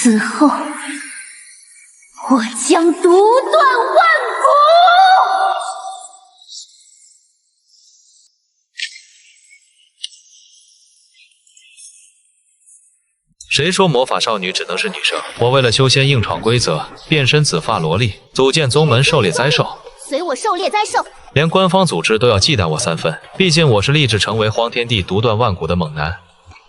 此后，我将独断万古。谁说魔法少女只能是女生？我为了修仙硬闯规则，变身紫发萝莉，组建宗门狩猎灾兽。随我狩猎灾兽，连官方组织都要忌惮我3分，毕竟我是立志成为荒天地独断万古的猛男。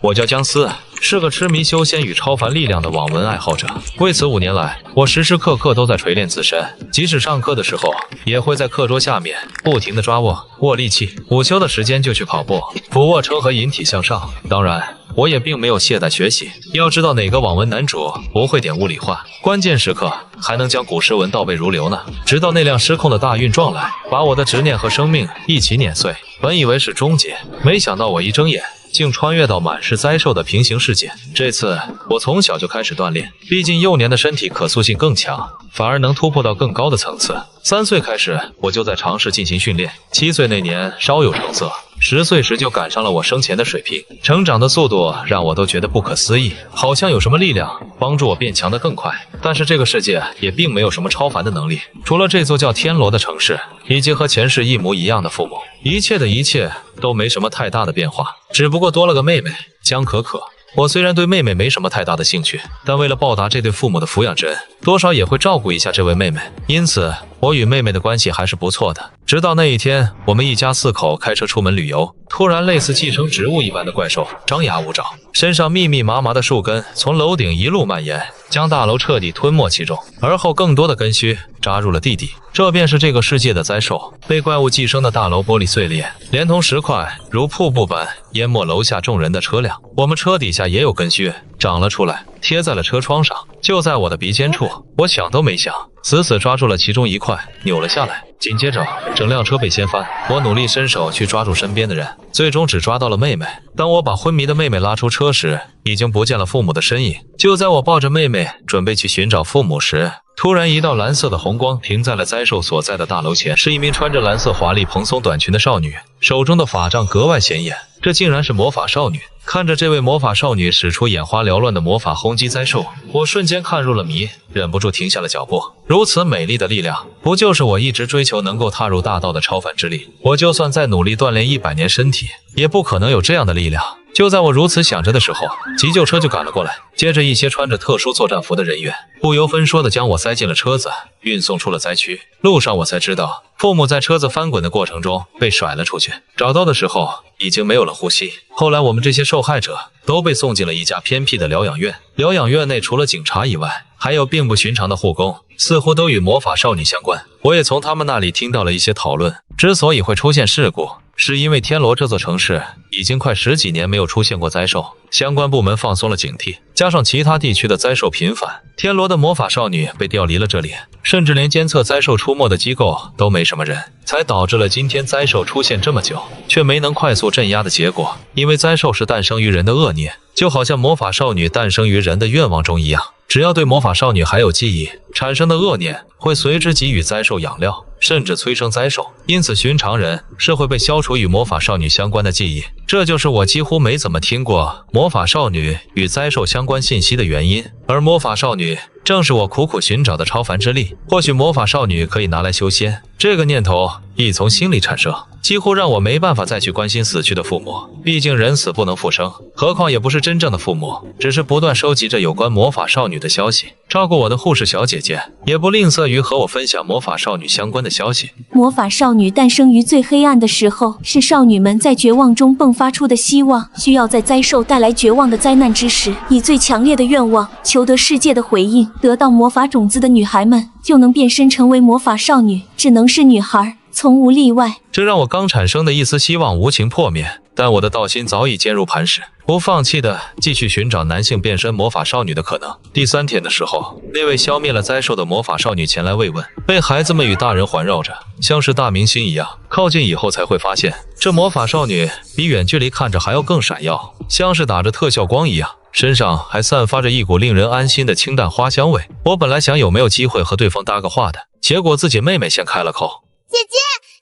我叫姜思，是个痴迷修仙与超凡力量的网文爱好者。为此5年来，我时时刻刻都在锤炼自身，即使上课的时候，也会在课桌下面不停地抓握力气。午休的时间就去跑步、俯卧撑和引体向上。当然，我也并没有懈怠学习。要知道哪个网文男主不会点物理化，关键时刻还能将古诗文倒背如流呢。直到那辆失控的大运撞来，把我的执念和生命一起碾碎。本以为是终结，没想到我一睁眼竟穿越到满是灾兽的平行世界。这次我从小就开始锻炼，毕竟幼年的身体可塑性更强，反而能突破到更高的层次。3岁开始我就在尝试进行训练，7岁那年稍有成色，10岁时就赶上了我生前的水平。成长的速度让我都觉得不可思议，好像有什么力量帮助我变强得更快。但是这个世界也并没有什么超凡的能力，除了这座叫天罗的城市，以及和前世一模一样的父母，一切的一切都没什么太大的变化，只不过多了个妹妹江可可。我虽然对妹妹没什么太大的兴趣，但为了报答这对父母的抚养之恩，多少也会照顾一下这位妹妹，因此我与妹妹的关系还是不错的。直到那一天，我们一家4口开车出门旅游，突然类似寄生植物一般的怪兽张牙舞爪，身上密密麻麻的树根从楼顶一路蔓延，将大楼彻底吞没其中，而后更多的根须扎入了地底。这便是这个世界的灾兽。被怪物寄生的大楼玻璃碎裂，连同石块如瀑布般淹没楼下众人的车辆。我们车底下也有根须长了出来，贴在了车窗上，就在我的鼻尖处。我想都没想，死死抓住了其中一块，扭了下来。紧接着整辆车被掀翻，我努力伸手去抓住身边的人，最终只抓到了妹妹。当我把昏迷的妹妹拉出车时，已经不见了父母的身影。就在我抱着妹妹准备去寻找父母时，突然一道蓝色的红光停在了灾兽所在的大楼前，是一名穿着蓝色华丽蓬松短裙的少女，手中的法杖格外显眼，这竟然是魔法少女。看着这位魔法少女使出眼花缭乱的魔法轰击灾兽，我瞬间看入了迷，忍不住停下了脚步。如此美丽的力量，不就是我一直追求能够踏入大道的超凡之力？我就算再努力锻炼100年身体，也不可能有这样的力量。就在我如此想着的时候，急救车就赶了过来，接着一些穿着特殊作战服的人员不由分说地将我塞进了车子，运送出了灾区。路上我才知道，父母在车子翻滚的过程中被甩了出去，找到的时候已经没有了呼吸。后来我们这些受害者都被送进了一家偏僻的疗养院，疗养院内除了警察以外，还有并不寻常的护工，似乎都与魔法少女相关。我也从他们那里听到了一些讨论，之所以会出现事故，是因为天罗这座城市已经快10几年没有出现过灾兽，相关部门放松了警惕，加上其他地区的灾兽频繁，天罗的魔法少女被调离了这里，甚至连监测灾兽出没的机构都没什么人，才导致了今天灾兽出现这么久却没能快速镇压的结果。因为灾兽是诞生于人的恶念，就好像魔法少女诞生于人的愿望中一样，只要对魔法少女还有记忆，产生的恶念会随之给予灾兽养料，甚至催生灾兽，因此寻常人是会被消除与魔法少女相关的记忆。这就是我几乎没怎么听过魔法少女与灾兽相关信息的原因。而魔法少女正是我苦苦寻找的超凡之力，或许魔法少女可以拿来修仙。这个念头一从心里产生，几乎让我没办法再去关心死去的父母，毕竟人死不能复生，何况也不是真正的父母，只是不断收集着有关魔法少女的消息。照顾我的护士小姐姐也不吝啬于和我分享魔法少女相关的消息。魔法少女诞生于最黑暗的时候，是少女们在绝望中迸发出的希望，需要在灾兽带来绝望的灾难之时，以最强烈的愿望求得世界的回应。得到魔法种子的女孩们就能变身成为魔法少女，只能是女孩，从无例外。这让我刚产生的一丝希望无情破灭，但我的道心早已坚如磐石，不放弃的继续寻找男性变身魔法少女的可能。第3天的时候，那位消灭了灾兽的魔法少女前来慰问，被孩子们与大人环绕着，像是大明星一样。靠近以后才会发现，这魔法少女比远距离看着还要更闪耀，像是打着特效光一样，身上还散发着一股令人安心的清淡花香味。我本来想有没有机会和对方搭个话的，结果自己妹妹先开了口。姐姐，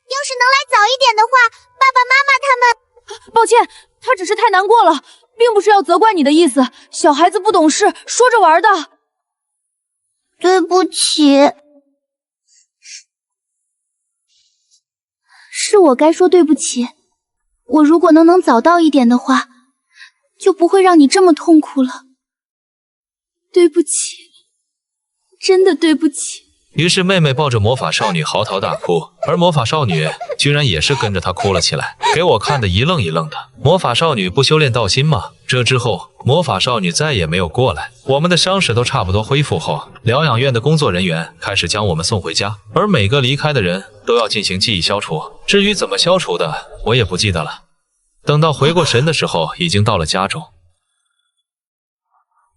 要是能来早一点的话，爸爸妈妈他们……抱歉，她只是太难过了，并不是要责怪你的意思，小孩子不懂事，说着玩的。对不起。是我该说对不起。我如果能早到一点的话，就不会让你这么痛苦了。对不起，真的对不起。于是妹妹抱着魔法少女嚎啕大哭，而魔法少女居然也是跟着她哭了起来，给我看得一愣一愣的。魔法少女不修炼道心吗？这之后魔法少女再也没有过来。我们的伤势都差不多恢复后，疗养院的工作人员开始将我们送回家，而每个离开的人都要进行记忆消除。至于怎么消除的，我也不记得了。等到回过神的时候，已经到了家中。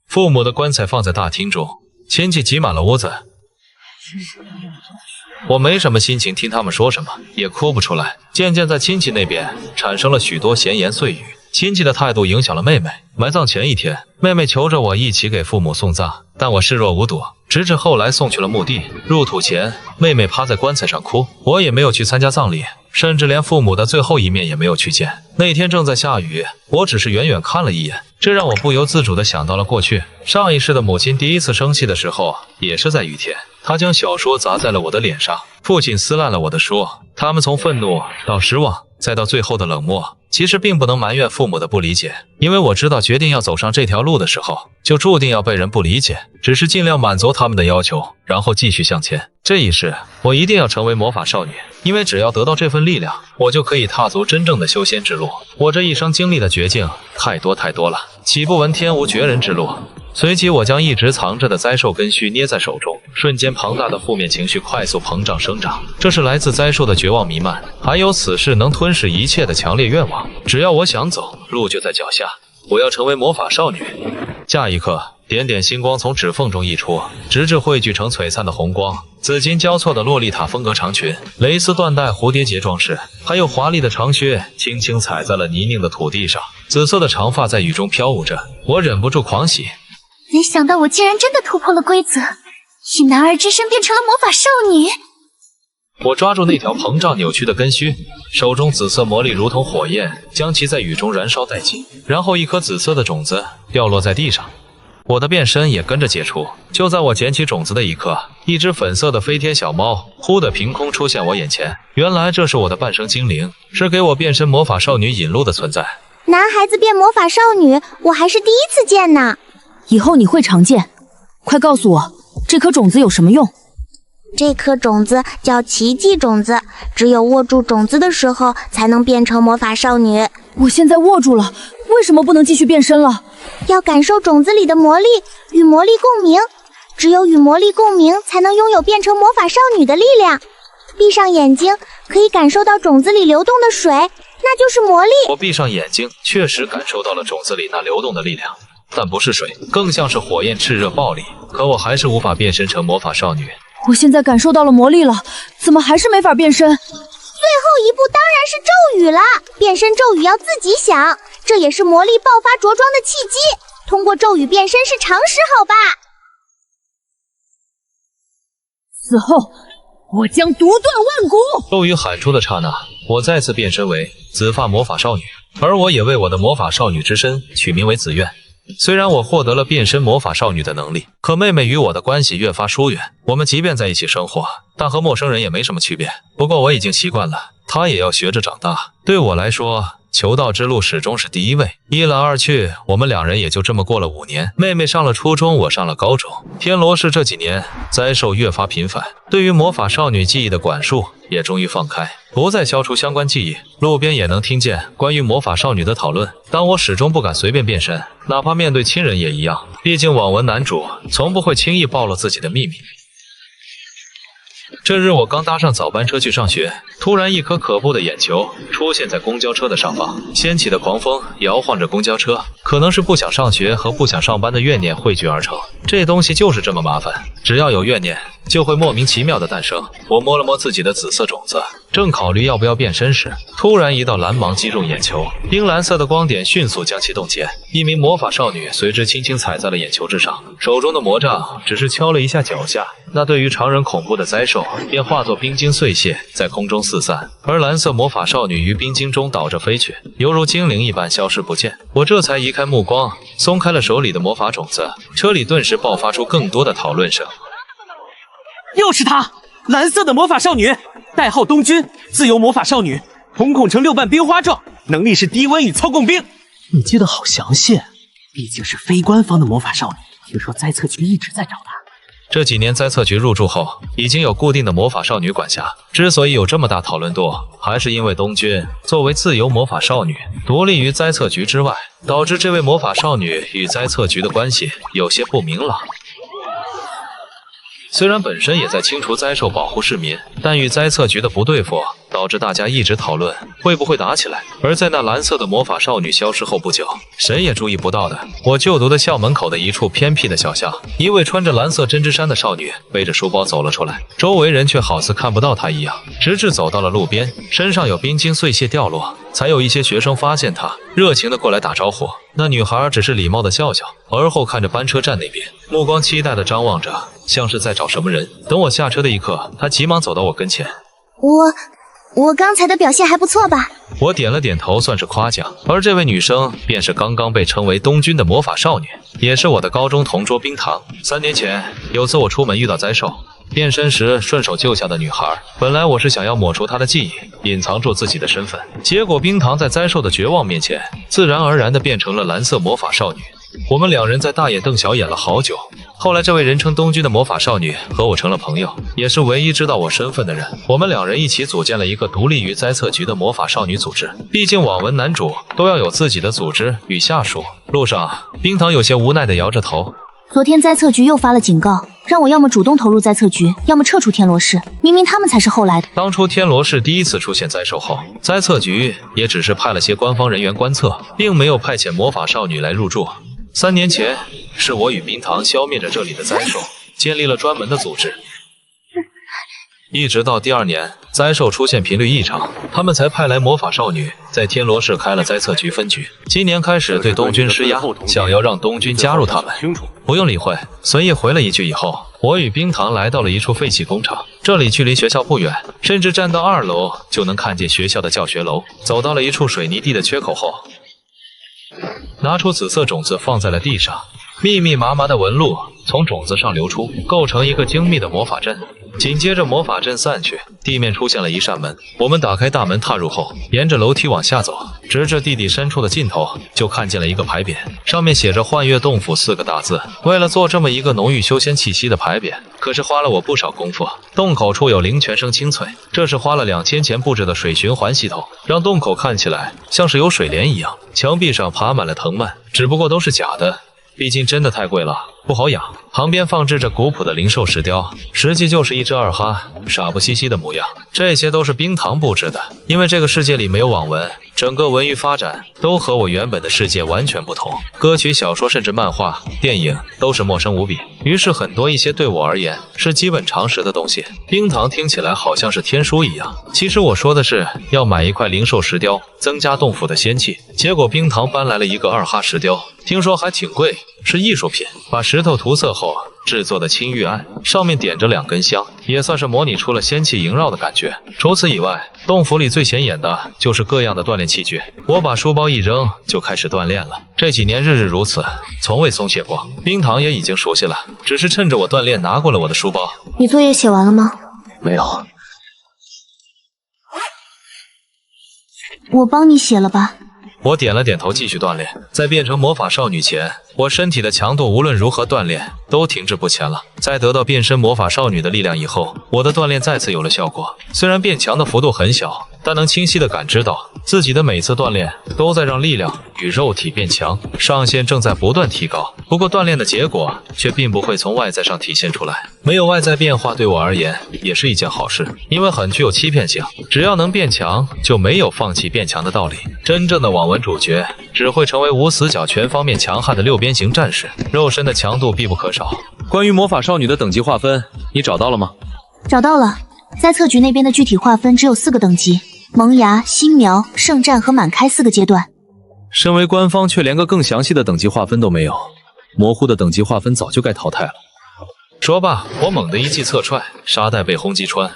父母的棺材放在大厅中，亲戚挤满了屋子。我没什么心情听他们说什么，也哭不出来。渐渐在亲戚那边产生了许多闲言碎语，亲戚的态度影响了妹妹。埋葬前一天，妹妹求着我一起给父母送葬，但我视若无睹。直至后来送去了墓地，入土前，妹妹趴在棺材上哭，我也没有去参加葬礼，甚至连父母的最后一面也没有去见。那天正在下雨，我只是远远看了一眼，这让我不由自主地想到了过去。上一世的母亲第一次生气的时候，也是在雨天，她将小说砸在了我的脸上，父亲撕烂了我的书。他们从愤怒到失望，再到最后的冷漠。其实并不能埋怨父母的不理解，因为我知道决定要走上这条路的时候，就注定要被人不理解，只是尽量满足他们的要求，然后继续向前。这一世，我一定要成为魔法少女，因为只要得到这份力量，我就可以踏足真正的修仙之路。我这一生经历的绝境太多了，岂不闻天无绝人之路？随即我将一直藏着的灾兽根须捏在手中，瞬间庞大的负面情绪快速膨胀生长，这是来自灾兽的绝望弥漫，还有此世能吞噬一切的强烈愿望。只要我想走，路就在脚下，我要成为魔法少女。下一刻，点点星光从指缝中溢出，直至汇聚成璀璨的红光。紫金交错的洛丽塔风格长裙，蕾丝缎带蝴蝶结装饰，还有华丽的长靴，轻轻踩在了泥泞的土地上。紫色的长发在雨中飘舞着，我忍不住狂喜。没想到我竟然真的突破了规则，以男儿之身变成了魔法少女。我抓住那条膨胀扭曲的根须，手中紫色魔力如同火焰，将其在雨中燃烧殆尽。然后一颗紫色的种子掉落在地上，我的变身也跟着解除。就在我捡起种子的一刻，一只粉色的飞天小猫忽地凭空出现我眼前。原来这是我的半生精灵，是给我变身魔法少女引路的存在。男孩子变魔法少女，我还是第一次见呢。以后你会常见。快告诉我，这颗种子有什么用？这颗种子叫奇迹种子，只有握住种子的时候才能变成魔法少女。我现在握住了，为什么不能继续变身了？要感受种子里的魔力，与魔力共鸣，只有与魔力共鸣，才能拥有变成魔法少女的力量。闭上眼睛，可以感受到种子里流动的水，那就是魔力。我闭上眼睛，确实感受到了种子里那流动的力量，但不是水，更像是火焰炽热暴力。可我还是无法变身成魔法少女。我现在感受到了魔力了，怎么还是没法变身？最后一步当然是咒语了，变身咒语要自己想，这也是魔力爆发着装的契机。通过咒语变身是常识，好吧？死后，我将独断万古！咒语喊出的刹那，我再次变身为紫发魔法少女，而我也为我的魔法少女之身取名为紫苑。虽然我获得了变身魔法少女的能力，可妹妹与我的关系越发疏远。我们即便在一起生活，但和陌生人也没什么区别。不过我已经习惯了，她也要学着长大。对我来说，求道之路始终是第一位。一来二去，我们两人也就这么过了5年。妹妹上了初中，我上了高中。天罗市这几年灾兽越发频繁，对于魔法少女记忆的管束也终于放开，不再消除相关记忆。路边也能听见关于魔法少女的讨论，但我始终不敢随便变身，哪怕面对亲人也一样。毕竟网文男主从不会轻易暴露自己的秘密。这日我刚搭上早班车去上学，突然一颗可怖的眼球出现在公交车的上方，掀起的狂风摇晃着公交车，可能是不想上学和不想上班的怨念汇聚而成。这东西就是这么麻烦，只要有怨念，就会莫名其妙的诞生。我摸了摸自己的紫色种子，正考虑要不要变身时，突然一道蓝芒击中眼球，冰蓝色的光点迅速将其冻结，一名魔法少女随之轻轻踩在了眼球之上，手中的魔杖只是敲了一下脚下，那对于常人恐怖的灾兽便化作冰晶碎屑在空中四散，而蓝色魔法少女于冰晶中倒着飞去，犹如精灵一般消失不见。我这才移开目光，松开了手里的魔法种子，车里顿时爆发出更多的讨论声。又是她，蓝色的魔法少女，代号东君，自由魔法少女，瞳孔呈6瓣冰花状，能力是低温与操控冰。你记得好详细，毕竟是非官方的魔法少女。听说灾测局一直在找她。这几年灾测局入驻后，已经有固定的魔法少女管辖。之所以有这么大讨论度，还是因为东君作为自由魔法少女，独立于灾测局之外，导致这位魔法少女与灾测局的关系有些不明朗。虽然本身也在清除灾兽保护市民，但与灾测局的不对付，导致大家一直讨论会不会打起来。而在那蓝色的魔法少女消失后不久，谁也注意不到的，我就读的校门口的一处偏僻的小巷，一位穿着蓝色针织衫的少女背着书包走了出来，周围人却好似看不到她一样，直至走到了路边，身上有冰晶碎屑掉落，才有一些学生发现她，热情的过来打招呼。那女孩只是礼貌的笑笑，而后看着班车站那边，目光期待的张望着，像是在找什么人。等我下车的一刻，她急忙走到我跟前。我刚才的表现还不错吧？我点了点头，算是夸奖。而这位女生便是刚刚被称为东君的魔法少女，也是我的高中同桌冰糖。3年前有次我出门遇到灾兽，变身时顺手救下的女孩。本来我是想要抹除她的记忆，隐藏住自己的身份，结果冰糖在灾兽的绝望面前，自然而然地变成了蓝色魔法少女。我们两人在大眼瞪小眼了好久。后来这位人称东君的魔法少女和我成了朋友，也是唯一知道我身份的人。我们两人一起组建了一个独立于灾测局的魔法少女组织。毕竟网文男主都要有自己的组织与下属。路上，冰糖有些无奈地摇着头。昨天灾测局又发了警告，让我要么主动投入灾测局，要么撤出天罗市。明明他们才是后来的。当初天罗市第一次出现灾兽后，灾测局也只是派了些官方人员观测，并没有派遣魔法少女来入驻。3年前，是我与冰糖消灭着这里的灾兽，建立了专门的组织。一直到第2年，灾兽出现频率异常，他们才派来魔法少女，在天罗市开了灾测局分局。今年开始对东君施压，想要让东君加入他们。不用理会，随意回了一句以后，我与冰糖来到了一处废弃工厂，这里距离学校不远，甚至站到2楼就能看见学校的教学楼。走到了一处水泥地的缺口后，拿出紫色种子放在了地上，密密麻麻的纹路从种子上流出，构成一个精密的魔法阵。紧接着魔法阵散去，地面出现了一扇门。我们打开大门踏入后，沿着楼梯往下走，直至地底深处的尽头，就看见了一个牌匾，上面写着幻月洞府4个大字。为了做这么一个浓郁修仙气息的牌匾，可是花了我不少功夫。洞口处有灵泉声清脆，这是花了2000钱布置的水循环系统，让洞口看起来像是有水帘一样。墙壁上爬满了藤蔓，只不过都是假的，毕竟真的太贵了，不好养。旁边放置着古朴的灵兽石雕，实际就是一只二哈，傻不兮兮的模样。这些都是冰糖布置的，因为这个世界里没有网文，整个文娱发展都和我原本的世界完全不同。歌曲、小说甚至漫画、电影都是陌生无比，于是很多一些对我而言是基本常识的东西，冰糖听起来好像是天书一样。其实我说的是要买一块灵兽石雕，增加洞府的仙气。结果冰糖搬来了一个二哈石雕，听说还挺贵，是艺术品。把石头涂色后制作的青玉案，上面点着2根香，也算是模拟出了仙气萦绕的感觉。除此以外，洞府里最显眼的就是各样的锻炼器具。我把书包一扔就开始锻炼了，这几年日日如此，从未松懈过。冰糖也已经熟悉了，只是趁着我锻炼拿过了我的书包。你作业写完了吗？没有。我帮你写了吧。我点了点头，继续锻炼。在变成魔法少女前，我身体的强度无论如何锻炼都停滞不前了。在得到变身魔法少女的力量以后，我的锻炼再次有了效果。虽然变强的幅度很小，但能清晰地感知到自己的每次锻炼都在让力量与肉体变强，上限正在不断提高。不过锻炼的结果却并不会从外在上体现出来，没有外在变化对我而言也是一件好事，因为很具有欺骗性。只要能变强，就没有放弃变强的道理。真正的网文主角只会成为无死角、全方面强悍的6边形战士，肉身的强度必不可少。关于魔法少女的等级划分，你找到了吗？找到了，灾测局那边的具体划分只有4个等级：萌芽、新苗、圣战和满开4个阶段。身为官方，却连个更详细的等级划分都没有，模糊的等级划分早就该淘汰了。说罢，我猛地一记侧踹，沙袋被轰击穿。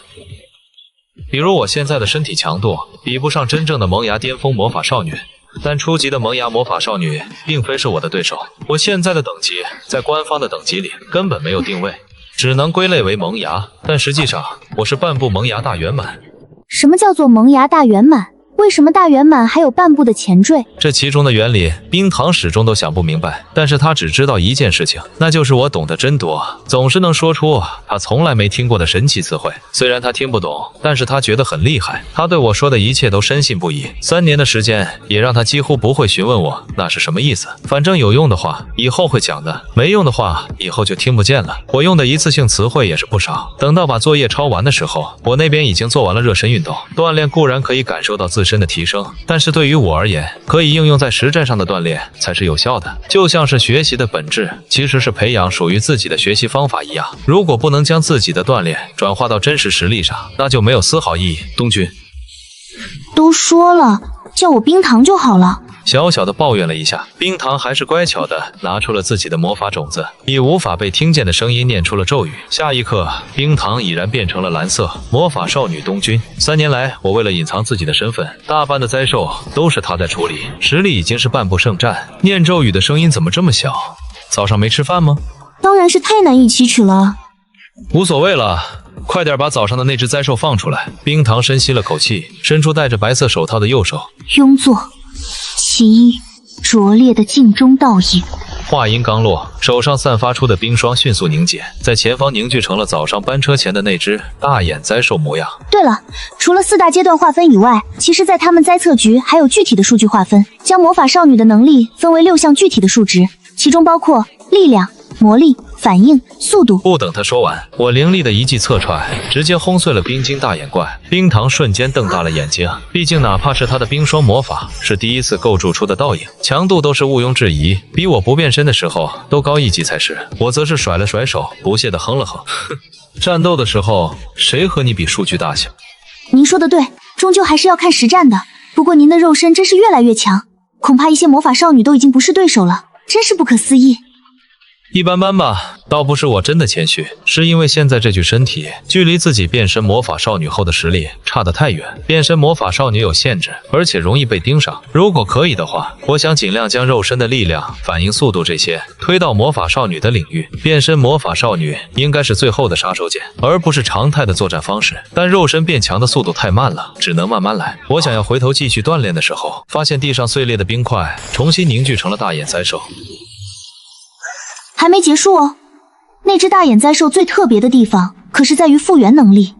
比如我现在的身体强度比不上真正的萌芽巅峰魔法少女，但初级的萌芽魔法少女并非是我的对手。我现在的等级在官方的等级里根本没有定位，只能归类为萌芽，但实际上我是半部萌芽大圆满。什么叫做萌芽大圆满？为什么大圆满还有半部的前缀？这其中的原理，冰糖始终都想不明白。但是他只知道一件事情，那就是我懂得真多，总是能说出他从来没听过的神奇词汇。虽然他听不懂，但是他觉得很厉害。他对我说的一切都深信不疑。3年的时间，也让他几乎不会询问我那是什么意思。反正有用的话，以后会讲的；没用的话，以后就听不见了。我用的一次性词汇也是不少。等到把作业抄完的时候，我那边已经做完了热身运动。锻炼固然可以感受到自身的提升，但是对于我而言，可以应用在实战上的锻炼才是有效的。就像是学习的本质其实是培养属于自己的学习方法一样，如果不能将自己的锻炼转化到真实实力上，那就没有丝毫意义。东君都说了，叫我冰糖就好了。小小的抱怨了一下，冰糖还是乖巧的拿出了自己的魔法种子，以无法被听见的声音念出了咒语。下一刻，冰糖已然变成了蓝色魔法少女东君。3年来，我为了隐藏自己的身份，大半的灾兽都是她在处理，实力已经是半步胜战。念咒语的声音怎么这么小？早上没吃饭吗？当然是太难以启齿了。无所谓了，快点把早上的那只灾兽放出来。冰糖深吸了口气，伸出戴着白色手套的右手，庸作其一，拙劣的镜中倒影。话音刚落，手上散发出的冰霜迅速凝结，在前方凝聚成了早上班车前的那只大眼灾兽模样。对了，除了4大阶段划分以外，其实在他们灾测局还有具体的数据划分，将魔法少女的能力分为6项具体的数值，其中包括力量、魔力、反应、速度。不等他说完，我凌厉的一记侧踹，直接轰碎了冰晶大眼怪。冰糖瞬间瞪大了眼睛，毕竟哪怕是他的冰霜魔法是第一次构筑出的倒影，强度都是毋庸置疑，比我不变身的时候都高1级才是。我则是甩了甩手，不屑地哼了哼，哼，战斗的时候谁和你比数据大小？您说的对，终究还是要看实战的。不过您的肉身真是越来越强，恐怕一些魔法少女都已经不是对手了，真是不可思议。一般般吧，倒不是我真的谦虚，是因为现在这具身体距离自己变身魔法少女后的实力差得太远。变身魔法少女有限制，而且容易被盯上。如果可以的话，我想尽量将肉身的力量、反应速度这些推到魔法少女的领域。变身魔法少女应该是最后的杀手锏，而不是常态的作战方式。但肉身变强的速度太慢了，只能慢慢来。我想要回头继续锻炼的时候，发现地上碎裂的冰块重新凝聚成了大眼灾兽。还没结束哦，那只大眼灾兽最特别的地方可是在于复原能力。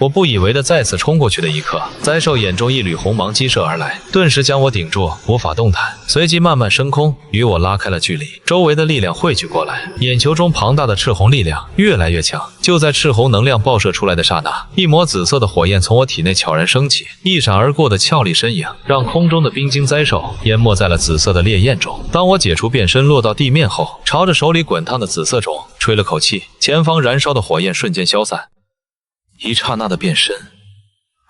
我不以为的再次冲过去的一刻，灾兽眼中一缕红芒激射而来，顿时将我顶住，无法动弹，随即慢慢升空，与我拉开了距离。周围的力量汇聚过来，眼球中庞大的赤红力量越来越强。就在赤红能量爆射出来的刹那，一抹紫色的火焰从我体内悄然升起，一闪而过的俏丽身影让空中的冰晶灾兽淹没在了紫色的烈焰中。当我解除变身落到地面后，朝着手里滚烫的紫色种吹了口气，前方燃烧的火焰瞬间消散。一刹那的变身，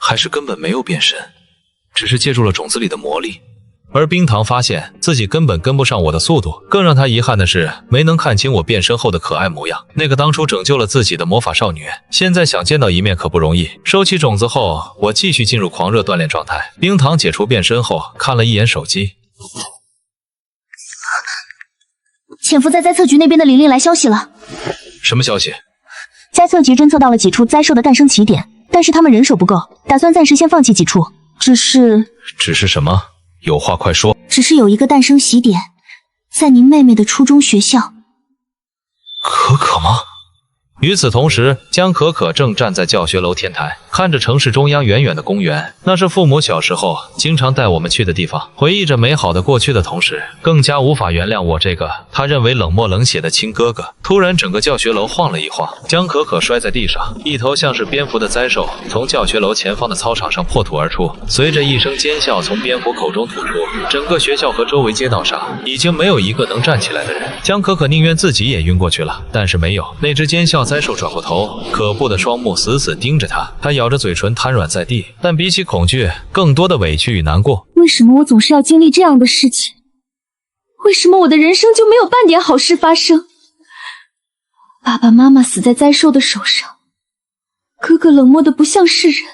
还是根本没有变身，只是借助了种子里的魔力。而冰糖发现自己根本跟不上我的速度，更让他遗憾的是没能看清我变身后的可爱模样。那个当初拯救了自己的魔法少女，现在想见到一面可不容易。收起种子后，我继续进入狂热锻炼状态。冰糖解除变身后，看了一眼手机，潜伏在灾测局那边的玲玲来消息了。什么消息？灾测局侦测到了几处灾兽的诞生起点，但是他们人手不够，打算暂时先放弃几处。只是什么？有话快说。只是有一个诞生起点，在您妹妹的初中学校。可可吗？与此同时，江可可正站在教学楼天台，看着城市中央远远的公园，那是父母小时候经常带我们去的地方。回忆着美好的过去的同时，更加无法原谅我这个他认为冷漠冷血的亲哥哥。突然，整个教学楼晃了一晃，江可可摔在地上，一头像是蝙蝠的灾兽从教学楼前方的操场上破土而出，随着一声尖笑从蝙蝠口中吐出，整个学校和周围街道上已经没有一个能站起来的人。江可可宁愿自己也晕过去了，但是没有，那只尖笑灾兽转过头，可怖的双目死死盯着他，他咬着嘴唇瘫软在地，但比起恐惧，更多的委屈与难过。为什么我总是要经历这样的事情？为什么我的人生就没有半点好事发生？爸爸妈妈死在灾兽的手上，哥哥冷漠的不像是人，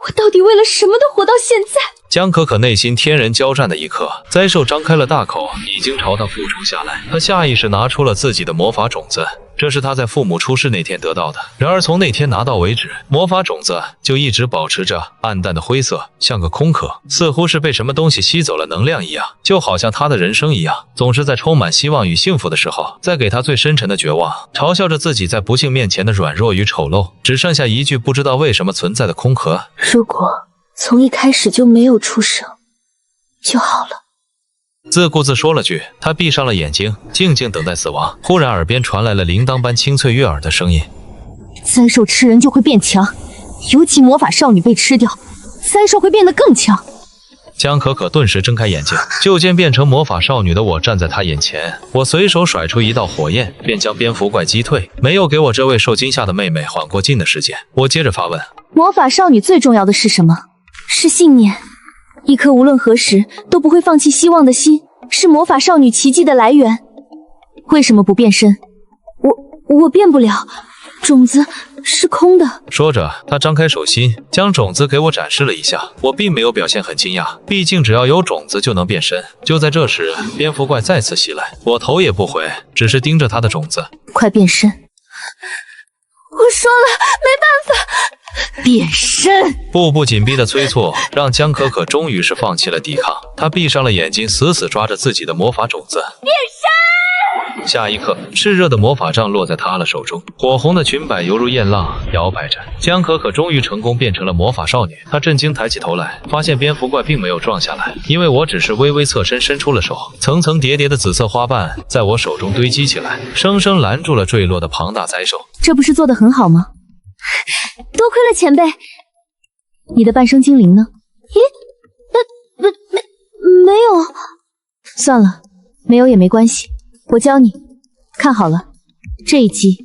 我到底为了什么都活到现在？江可可内心天人交战的一刻，灾兽张开了大口，已经朝他俯冲下来。他下意识拿出了自己的魔法种子，这是他在父母出事那天得到的。然而从那天拿到为止，魔法种子就一直保持着暗淡的灰色，像个空壳，似乎是被什么东西吸走了能量一样，就好像他的人生一样，总是在充满希望与幸福的时候，再给他最深沉的绝望，嘲笑着自己在不幸面前的软弱与丑陋，只剩下一句不知道为什么存在的空壳。如果从一开始就没有出生就好了。自顾自说了句，他闭上了眼睛，静静等待死亡。忽然耳边传来了铃铛般清脆悦耳的声音：灾兽吃人就会变强，尤其魔法少女被吃掉，灾兽会变得更强。江可可顿时睁开眼睛，就见变成魔法少女的我站在她眼前。我随手甩出一道火焰，便将蝙蝠怪击退，没有给我这位受惊吓的妹妹缓过劲的时间。我接着发问：魔法少女最重要的是什么？是信念，一颗无论何时都不会放弃希望的心，是魔法少女奇迹的来源。为什么不变身？我变不了，种子是空的。说着，他张开手心，将种子给我展示了一下。我并没有表现很惊讶，毕竟只要有种子就能变身。就在这时，蝙蝠怪再次袭来，我头也不回，只是盯着他的种子。快变身！我说了，没办法。变身！步步紧逼的催促让江可可终于是放弃了抵抗，她闭上了眼睛，死死抓着自己的魔法种子。变身！下一刻，炽热的魔法杖落在她的手中，火红的裙摆犹如艳浪摇摆着。江可可终于成功变成了魔法少女，她震惊抬起头来，发现蝙蝠怪并没有撞下来，因为我只是微微侧身伸出了手，层层叠叠的紫色花瓣在我手中堆积起来，生生拦住了坠落的庞大灾兽。这不是做得很好吗？多亏了前辈。你的半生精灵呢？咦，没有。算了，没有也没关系，我教你。看好了，这一击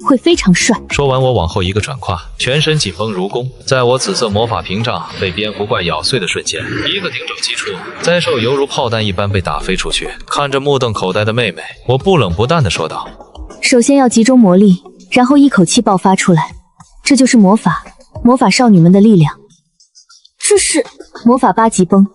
会非常帅。说完，我往后一个转胯，全身紧绷如弓。在我紫色魔法屏障被蝙蝠怪咬碎的瞬间，一个顶爪击出，灾兽犹如炮弹一般被打飞出去。看着目瞪口呆的妹妹，我不冷不淡地说道：首先要集中魔力，然后一口气爆发出来，这就是魔法少女们的力量。这是魔法8级崩。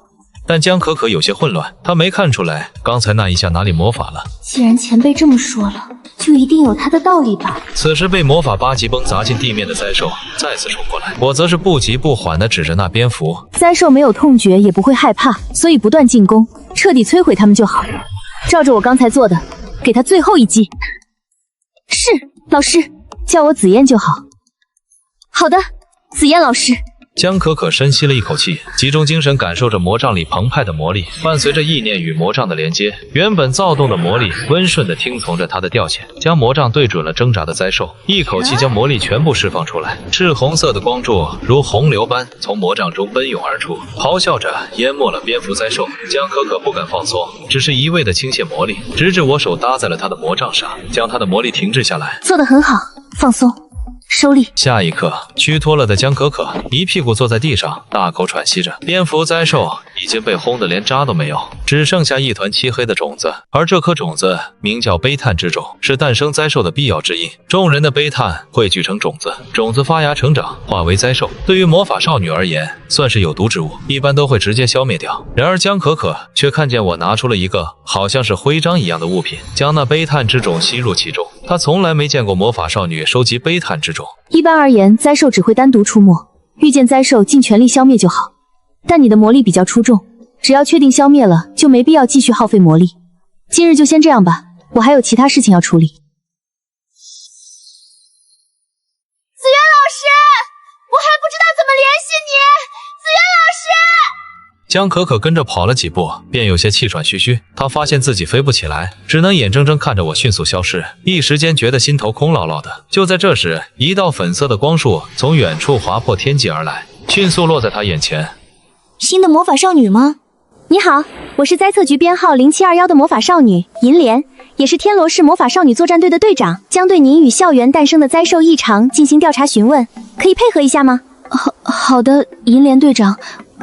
但江可可有些混乱，她没看出来刚才那一下哪里魔法了。既然前辈这么说了，就一定有他的道理吧。此时被魔法8级崩砸进地面的灾兽再次冲过来，我则是不急不缓地指着那蝙蝠。灾兽没有痛觉也不会害怕，所以不断进攻，彻底摧毁他们就好。照着我刚才做的，给他最后一击。是，老师，叫我紫嫣就好。好的，紫嫣老师。江可可深吸了一口气，集中精神感受着魔杖里澎湃的魔力，伴随着意念与魔杖的连接，原本躁动的魔力温顺地听从着他的调遣，将魔杖对准了挣扎的灾兽，一口气将魔力全部释放出来。赤红色的光柱如洪流般从魔杖中奔涌而出，咆哮着淹没了蝙蝠灾兽。江可可不敢放松，只是一味地倾泻魔力，直至我手搭在了他的魔杖上，将他的魔力停滞下来。做得很好，放松。收力。下一刻，虚脱了的江可可一屁股坐在地上，大口喘息着。蝙蝠灾兽已经被轰得连渣都没有，只剩下一团漆黑的种子。而这颗种子名叫悲叹之种，是诞生灾兽的必要之因。众人的悲叹汇聚成种子，种子发芽成长，化为灾兽。对于魔法少女而言，算是有毒之物，一般都会直接消灭掉。然而江可可却看见我拿出了一个好像是徽章一样的物品，将那悲叹之种吸入其中。她从来没见过魔法少女收集悲叹之种。一般而言，灾兽只会单独出没，遇见灾兽尽全力消灭就好。但你的魔力比较出众，只要确定消灭了，就没必要继续耗费魔力。今日就先这样吧，我还有其他事情要处理。紫苑老师，我还不知道怎么联系你。紫苑老师。江可可跟着跑了几步，便有些气喘吁吁。她发现自己飞不起来，只能眼睁睁看着我迅速消失，一时间觉得心头空落落的。就在这时，一道粉色的光束从远处划破天际而来，迅速落在她眼前。新的魔法少女吗？你好，我是灾测局编号0721的魔法少女银莲，也是天罗市魔法少女作战队的队长，将对您与校园诞生的灾兽异常进行调查询问，可以配合一下吗？好的，银莲队长，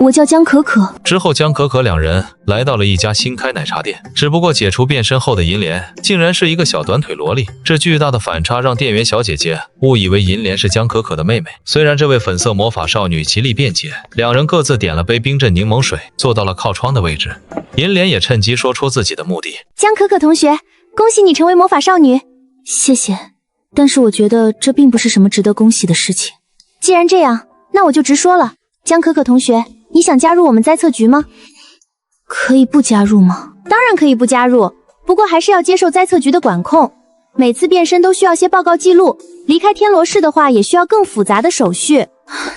我叫江可可。之后，江可可两人来到了一家新开奶茶店，只不过解除变身后的银莲竟然是一个小短腿萝莉。这巨大的反差让店员小姐姐误以为银莲是江可可的妹妹。虽然这位粉色魔法少女极力辩解，两人各自点了杯冰镇柠檬水，坐到了靠窗的位置。银莲也趁机说出自己的目的。江可可同学，恭喜你成为魔法少女。谢谢，但是我觉得这并不是什么值得恭喜的事情。既然这样，那我就直说了。江可可同学，你想加入我们灾测局吗？可以不加入吗？当然可以不加入，不过还是要接受灾测局的管控。每次变身都需要些报告记录，离开天罗市的话也需要更复杂的手续。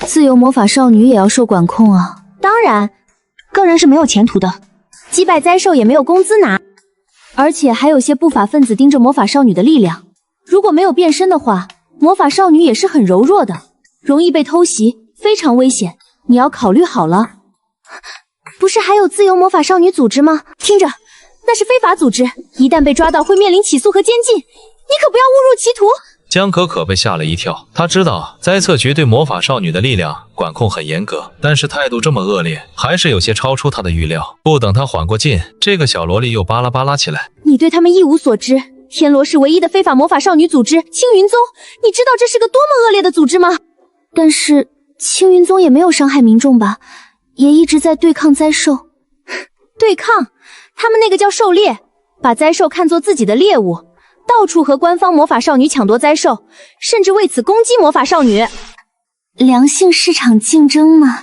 自由魔法少女也要受管控啊。当然，个人是没有前途的，击败灾兽也没有工资拿，而且还有些不法分子盯着魔法少女的力量。如果没有变身的话，魔法少女也是很柔弱的，容易被偷袭，非常危险。你要考虑好了。不是还有自由魔法少女组织吗？听着，那是非法组织，一旦被抓到会面临起诉和监禁，你可不要误入歧途。江可可被吓了一跳，她知道灾测局对魔法少女的力量管控很严格，但是态度这么恶劣，还是有些超出她的预料。不等她缓过劲，这个小萝莉又巴拉巴拉起来。你对他们一无所知，天罗市唯一的非法魔法少女组织青云宗，你知道这是个多么恶劣的组织吗？但是青云宗也没有伤害民众吧，也一直在对抗灾兽。对抗？他们那个叫狩猎，把灾兽看作自己的猎物，到处和官方魔法少女抢夺灾兽，甚至为此攻击魔法少女。良性市场竞争嘛。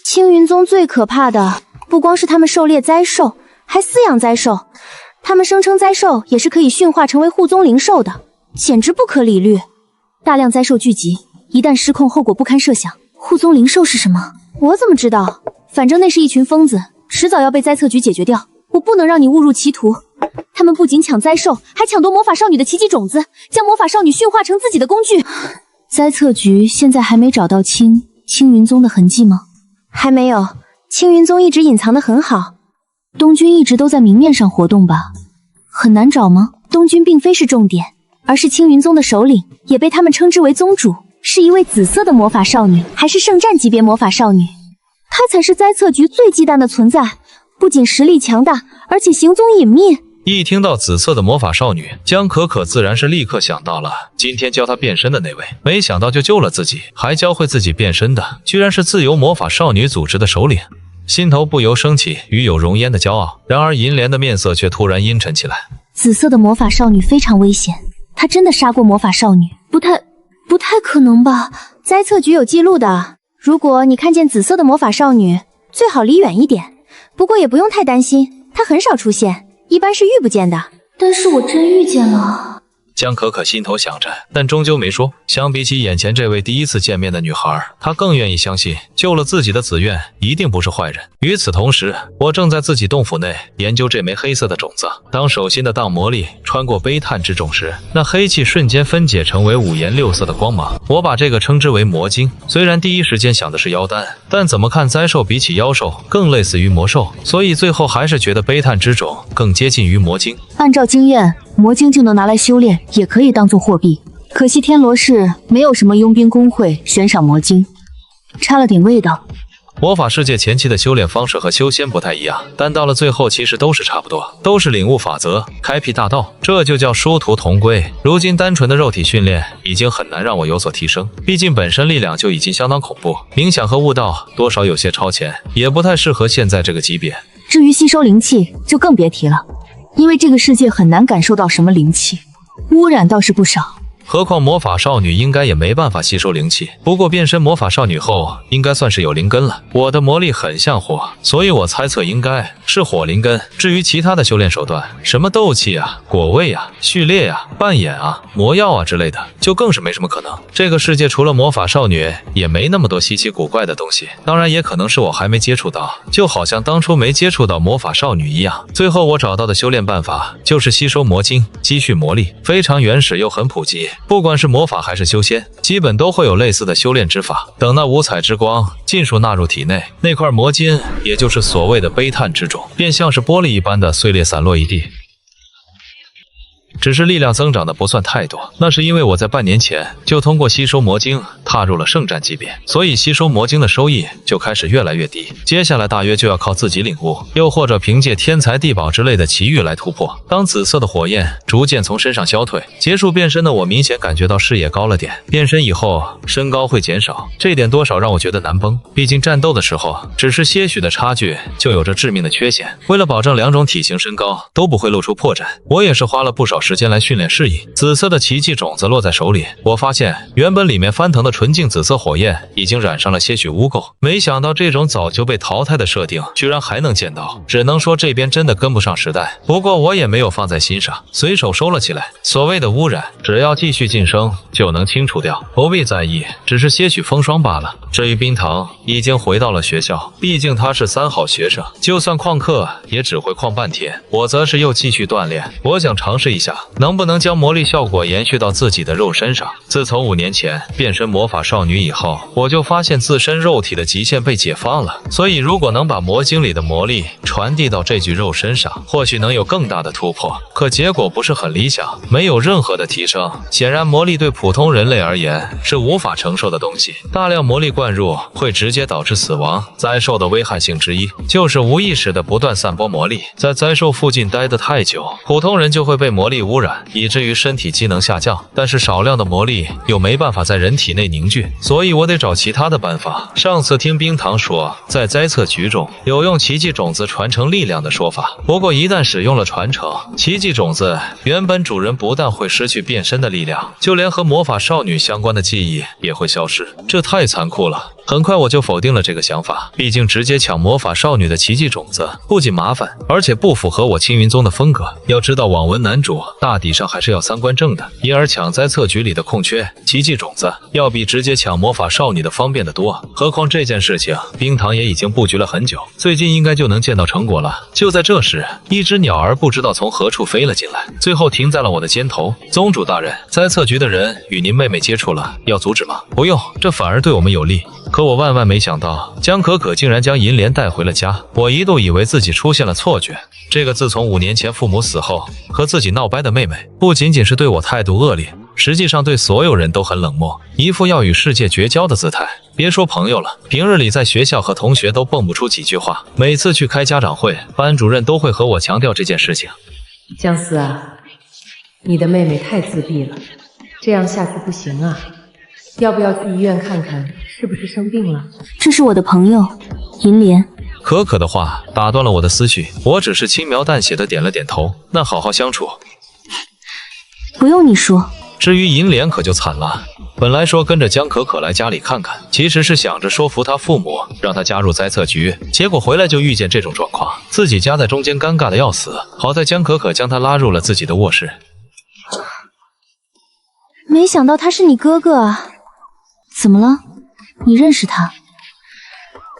青云宗最可怕的不光是他们狩猎灾兽，还饲养灾兽。他们声称灾兽也是可以驯化成为护宗灵兽的，简直不可理喻。大量灾兽聚集，一旦失控，后果不堪设想。护宗灵兽是什么？我怎么知道？反正那是一群疯子，迟早要被灾测局解决掉。我不能让你误入歧途。他们不仅抢灾兽，还抢夺魔法少女的奇迹种子，将魔法少女驯化成自己的工具。灾测局现在还没找到青云宗的痕迹吗？还没有，青云宗一直隐藏得很好。东君一直都在明面上活动吧？很难找吗？东君并非是重点，而是青云宗的首领，也被他们称之为宗主，是一位紫色的魔法少女，还是圣战级别魔法少女。她才是灾测局最忌惮的存在，不仅实力强大，而且行踪隐秘。一听到紫色的魔法少女，江可可自然是立刻想到了今天教她变身的那位，没想到就救了自己，还教会自己变身的，居然是自由魔法少女组织的首领。心头不由升起与有容焉的骄傲，然而银莲的面色却突然阴沉起来。紫色的魔法少女非常危险，她真的杀过魔法少女？不太可能吧？灾测局有记录的，如果你看见紫色的魔法少女，最好离远一点。不过也不用太担心，她很少出现，一般是遇不见的。但是我真遇见了。江可可心头想着，但终究没说。相比起眼前这位第一次见面的女孩，她更愿意相信救了自己的紫苑一定不是坏人。与此同时，我正在自己洞府内研究这枚黑色的种子。当手心的荡魔力穿过悲叹之种时，那黑气瞬间分解成为五颜六色的光芒。我把这个称之为魔晶。虽然第一时间想的是妖丹，但怎么看灾兽比起妖兽更类似于魔兽，所以最后还是觉得悲叹之种更接近于魔晶。按照经验，魔晶就能拿来修炼，也可以当做货币。可惜天罗市没有什么佣兵工会悬赏魔晶，差了点味道。魔法世界前期的修炼方式和修仙不太一样，但到了最后其实都是差不多，都是领悟法则，开辟大道，这就叫殊途同归。如今单纯的肉体训练已经很难让我有所提升，毕竟本身力量就已经相当恐怖，冥想和悟道多少有些超前，也不太适合现在这个级别。至于吸收灵气就更别提了，因为这个世界很难感受到什么灵气，污染倒是不少。何况魔法少女应该也没办法吸收灵气，不过变身魔法少女后应该算是有灵根了。我的魔力很像火，所以我猜测应该是火灵根。至于其他的修炼手段，什么斗气啊、果位啊、序列啊、扮演啊、魔药啊之类的，就更是没什么可能。这个世界除了魔法少女，也没那么多稀奇古怪的东西。当然也可能是我还没接触到，就好像当初没接触到魔法少女一样。最后我找到的修炼办法就是吸收魔晶，积蓄魔力，非常原始又很普及。不管是魔法还是修仙，基本都会有类似的修炼之法。等那五彩之光尽数纳入体内，那块魔晶，也就是所谓的悲叹之种，便像是玻璃一般的碎裂散落一地。只是力量增长的不算太多，那是因为我在半年前就通过吸收魔晶，踏入了圣战级别，所以吸收魔晶的收益就开始越来越低。接下来大约就要靠自己领悟，又或者凭借天才地宝之类的奇遇来突破。当紫色的火焰逐渐从身上消退，结束变身的我明显感觉到视野高了点。变身以后身高会减少，这点多少让我觉得难崩。毕竟战斗的时候只是些许的差距就有着致命的缺陷。为了保证两种体型身高都不会露出破绽，我也是花了不少时间来训练适应。紫色的奇迹种子落在手里，我发现原本里面翻腾的纯净紫色火焰已经染上了些许污垢。没想到这种早就被淘汰的设定居然还能见到，只能说这边真的跟不上时代。不过我也没有放在心上，随手收了起来。所谓的污染，只要继续晋升就能清除掉，不必在意，只是些许风霜罢了。至于冰糖，已经回到了学校，毕竟他是3好学生，就算旷课也只会旷半天。我则是又继续锻炼，我想尝试一下能不能将魔力效果延续到自己的肉身上。自从5年前变身魔法少女以后，我就发现自身肉体的极限被解放了，所以如果能把魔晶里的魔力传递到这具肉身上，或许能有更大的突破。可结果不是很理想，没有任何的提升。显然魔力对普通人类而言是无法承受的东西，大量魔力灌入会直接导致死亡。灾兽的危害性之一就是无意识的不断散播魔力，在灾兽附近待得太久，普通人就会被魔力污染，以至于身体机能下降。但是少量的魔力又没办法在人体内凝聚，所以我得找其他的办法。上次听冰糖说，在灾测局中有用奇迹种子传承力量的说法，不过一旦使用了传承奇迹种子，原本主人不但会失去变身的力量，就连和魔法少女相关的记忆也会消失，这太残酷了。很快我就否定了这个想法，毕竟直接抢魔法少女的奇迹种子不仅麻烦，而且不符合我青云宗的风格。要知道网文男主大抵上还是要3观正的，因而抢灾测局里的空缺奇迹种子要比直接抢魔法少女的方便得多。何况这件事情冰糖也已经布局了很久，最近应该就能见到成果了。就在这时，一只鸟儿不知道从何处飞了进来，最后停在了我的肩头。宗主大人，灾测局的人与您妹妹接触了，要阻止吗？不用，这反而对我们有利。可我万万没想到，江可可竟然将银莲带回了家。我一度以为自己出现了错觉。这个自从5年前父母死后和自己闹掰的妹妹，不仅仅是对我态度恶劣，实际上对所有人都很冷漠，一副要与世界绝交的姿态。别说朋友了，平日里在学校和同学都蹦不出几句话。每次去开家长会，班主任都会和我强调这件事情。江思啊，你的妹妹太自闭了，这样下去不行啊。要不要去医院看看，是不是生病了？这是我的朋友银莲。可可的话打断了我的思绪，我只是轻描淡写的点了点头。那好好相处。不用你说。至于银莲可就惨了，本来说跟着江可可来家里看看，其实是想着说服他父母让他加入灾测局，结果回来就遇见这种状况，自己夹在中间尴尬的要死。好在江可可将他拉入了自己的卧室。没想到他是你哥哥啊。怎么了？你认识他？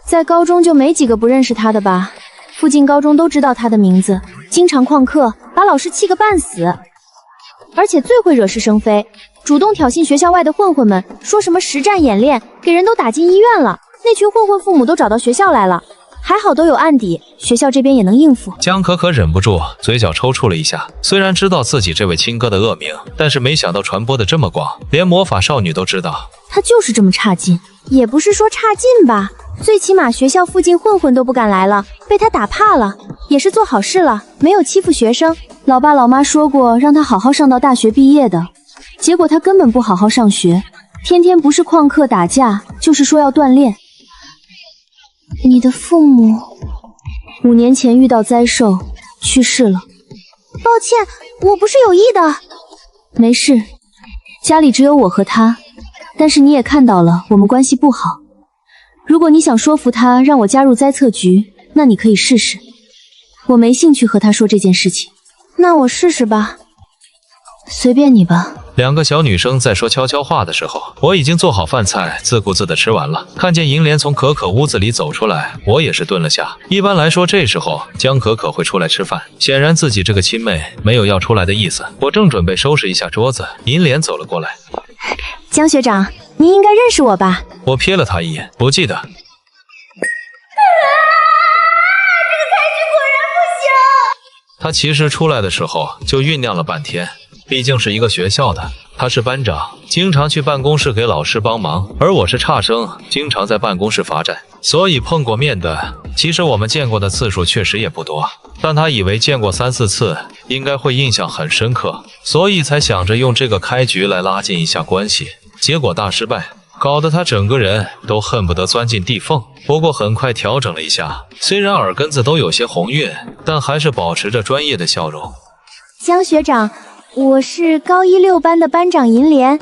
在高中就没几个不认识他的吧？附近高中都知道他的名字，经常旷课，把老师气个半死，而且最会惹是生非，主动挑衅学校外的混混们，说什么实战演练，给人都打进医院了。那群混混父母都找到学校来了，还好都有案底，学校这边也能应付。江可可忍不住嘴角抽搐了一下，虽然知道自己这位亲哥的恶名，但是没想到传播的这么广，连魔法少女都知道。他就是这么差劲，也不是说差劲吧，最起码学校附近混混都不敢来了，被他打怕了，也是做好事了，没有欺负学生。老爸老妈说过让他好好上到大学毕业的，结果他根本不好好上学，天天不是旷课打架，就是说要锻炼。你的父母5年前遇到灾兽去世了。抱歉，我不是有意的。没事，家里只有我和他，但是你也看到了，我们关系不好。如果你想说服他让我加入灾测局，那你可以试试。我没兴趣和他说这件事情。那我试试吧。随便你吧。2个小女生在说悄悄话的时候，我已经做好饭菜，自顾自的吃完了。看见银莲从可可屋子里走出来，我也是顿了下。一般来说，这时候江可可会出来吃饭，显然自己这个亲妹没有要出来的意思。我正准备收拾一下桌子，银莲走了过来。江学长，您应该认识我吧？我瞥了他一眼，不记得。他其实出来的时候就酝酿了半天，毕竟是一个学校的，他是班长，经常去办公室给老师帮忙，而我是差生，经常在办公室罚站，所以碰过面的，其实我们见过的次数确实也不多。但他以为见过3、4次，应该会印象很深刻，所以才想着用这个开局来拉近一下关系，结果大失败，搞得他整个人都恨不得钻进地缝。不过很快调整了一下，虽然耳根子都有些红晕，但还是保持着专业的笑容。江学长，我是高1 6班的班长银莲，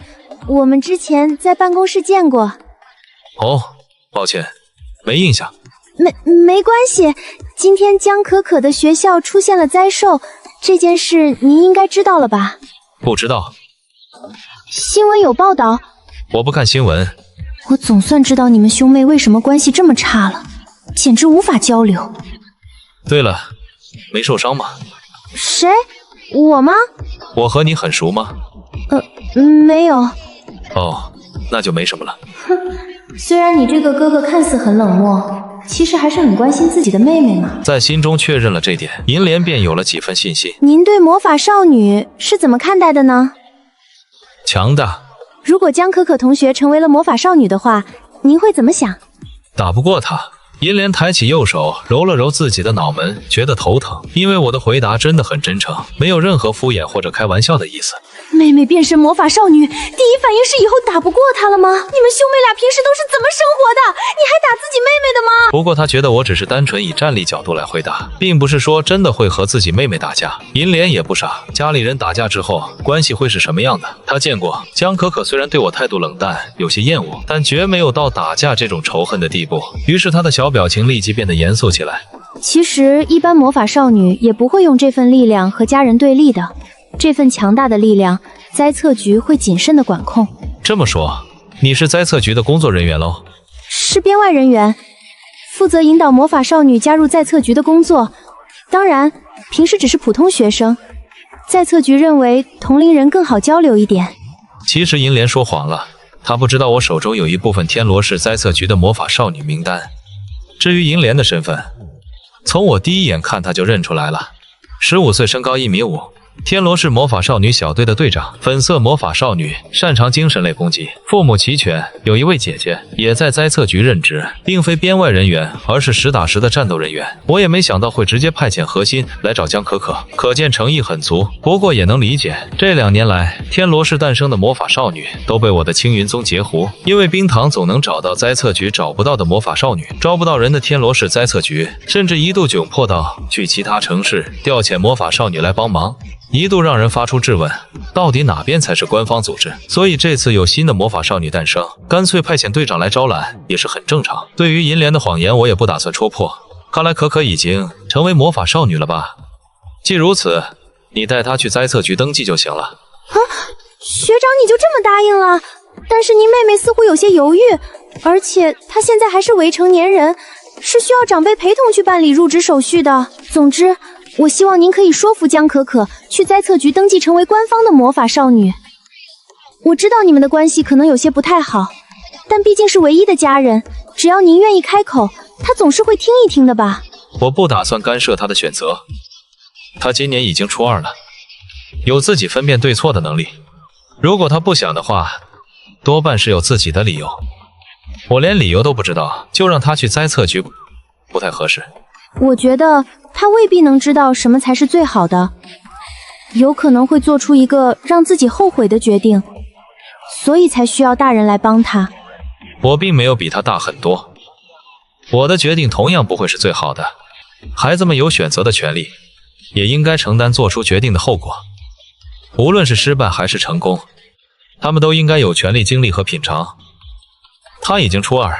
我们之前在办公室见过。哦，抱歉，没印象。没关系，今天江可可的学校出现了灾寿，这件事您应该知道了吧？不知道。新闻有报道。我不看新闻。我总算知道你们兄妹为什么关系这么差了，简直无法交流。对了，没受伤吗？谁？我吗？我和你很熟吗？没有。哦，那就没什么了。哼，虽然你这个哥哥看似很冷漠，其实还是很关心自己的妹妹嘛。在心中确认了这点，银莲便有了几分信心。您对魔法少女是怎么看待的呢？强大。如果江可可同学成为了魔法少女的话，您会怎么想？打不过她。银莲抬起右手揉了揉自己的脑门，觉得头疼，因为我的回答真的很真诚，没有任何敷衍或者开玩笑的意思。妹妹变身魔法少女，第一反应是以后打不过她了吗？你们兄妹俩平时都是怎么生活的？你还打自己妹妹的吗？不过他觉得我只是单纯以战力角度来回答，并不是说真的会和自己妹妹打架。银莲也不傻，家里人打架之后关系会是什么样的？他见过。江可可虽然对我态度冷淡，有些厌恶，但绝没有到打架这种仇恨的地步。于是他的小表情立即变得严肃起来。其实一般魔法少女也不会用这份力量和家人对立的，这份强大的力量，灾测局会谨慎的管控。这么说，你是灾测局的工作人员喽？是编外人员，负责引导魔法少女加入灾测局的工作。当然，平时只是普通学生。灾测局认为同龄人更好交流一点。其实银莲说谎了，她不知道我手中有一部分天罗市灾测局的魔法少女名单。至于银莲的身份，从我第一眼看她就认出来了。15岁，身高1.5米，天罗市魔法少女小队的队长，粉色魔法少女，擅长精神类攻击，父母齐全，有一位姐姐也在灾测局任职，并非编外人员，而是实打实的战斗人员。我也没想到会直接派遣核心来找江可可，可见诚意很足。不过也能理解，这2年来天罗市诞生的魔法少女都被我的青云宗截胡，因为冰堂总能找到灾测局找不到的魔法少女，招不到人的天罗市灾测局甚至一度窘迫到去其他城市调遣魔法少女来帮忙，一度让人发出质问，到底哪边才是官方组织？所以这次有新的魔法少女诞生，干脆派遣队长来招揽也是很正常。对于银莲的谎言，我也不打算戳破。看来可可已经成为魔法少女了吧？既如此，你带她去灾测局登记就行了。啊，学长你就这么答应了？但是您妹妹似乎有些犹豫，而且她现在还是未成年人，是需要长辈陪同去办理入职手续的。总之，我希望您可以说服江可可去灾测局登记成为官方的魔法少女。我知道你们的关系可能有些不太好，但毕竟是唯一的家人，只要您愿意开口，她总是会听一听的吧。我不打算干涉她的选择，她今年已经初2了，有自己分辨对错的能力。如果她不想的话，多半是有自己的理由。我连理由都不知道，就让她去灾测局不太合适。我觉得他未必能知道什么才是最好的，有可能会做出一个让自己后悔的决定，所以才需要大人来帮他。我并没有比他大很多，我的决定同样不会是最好的。孩子们有选择的权利，也应该承担做出决定的后果。无论是失败还是成功，他们都应该有权利经历和品尝。他已经初2，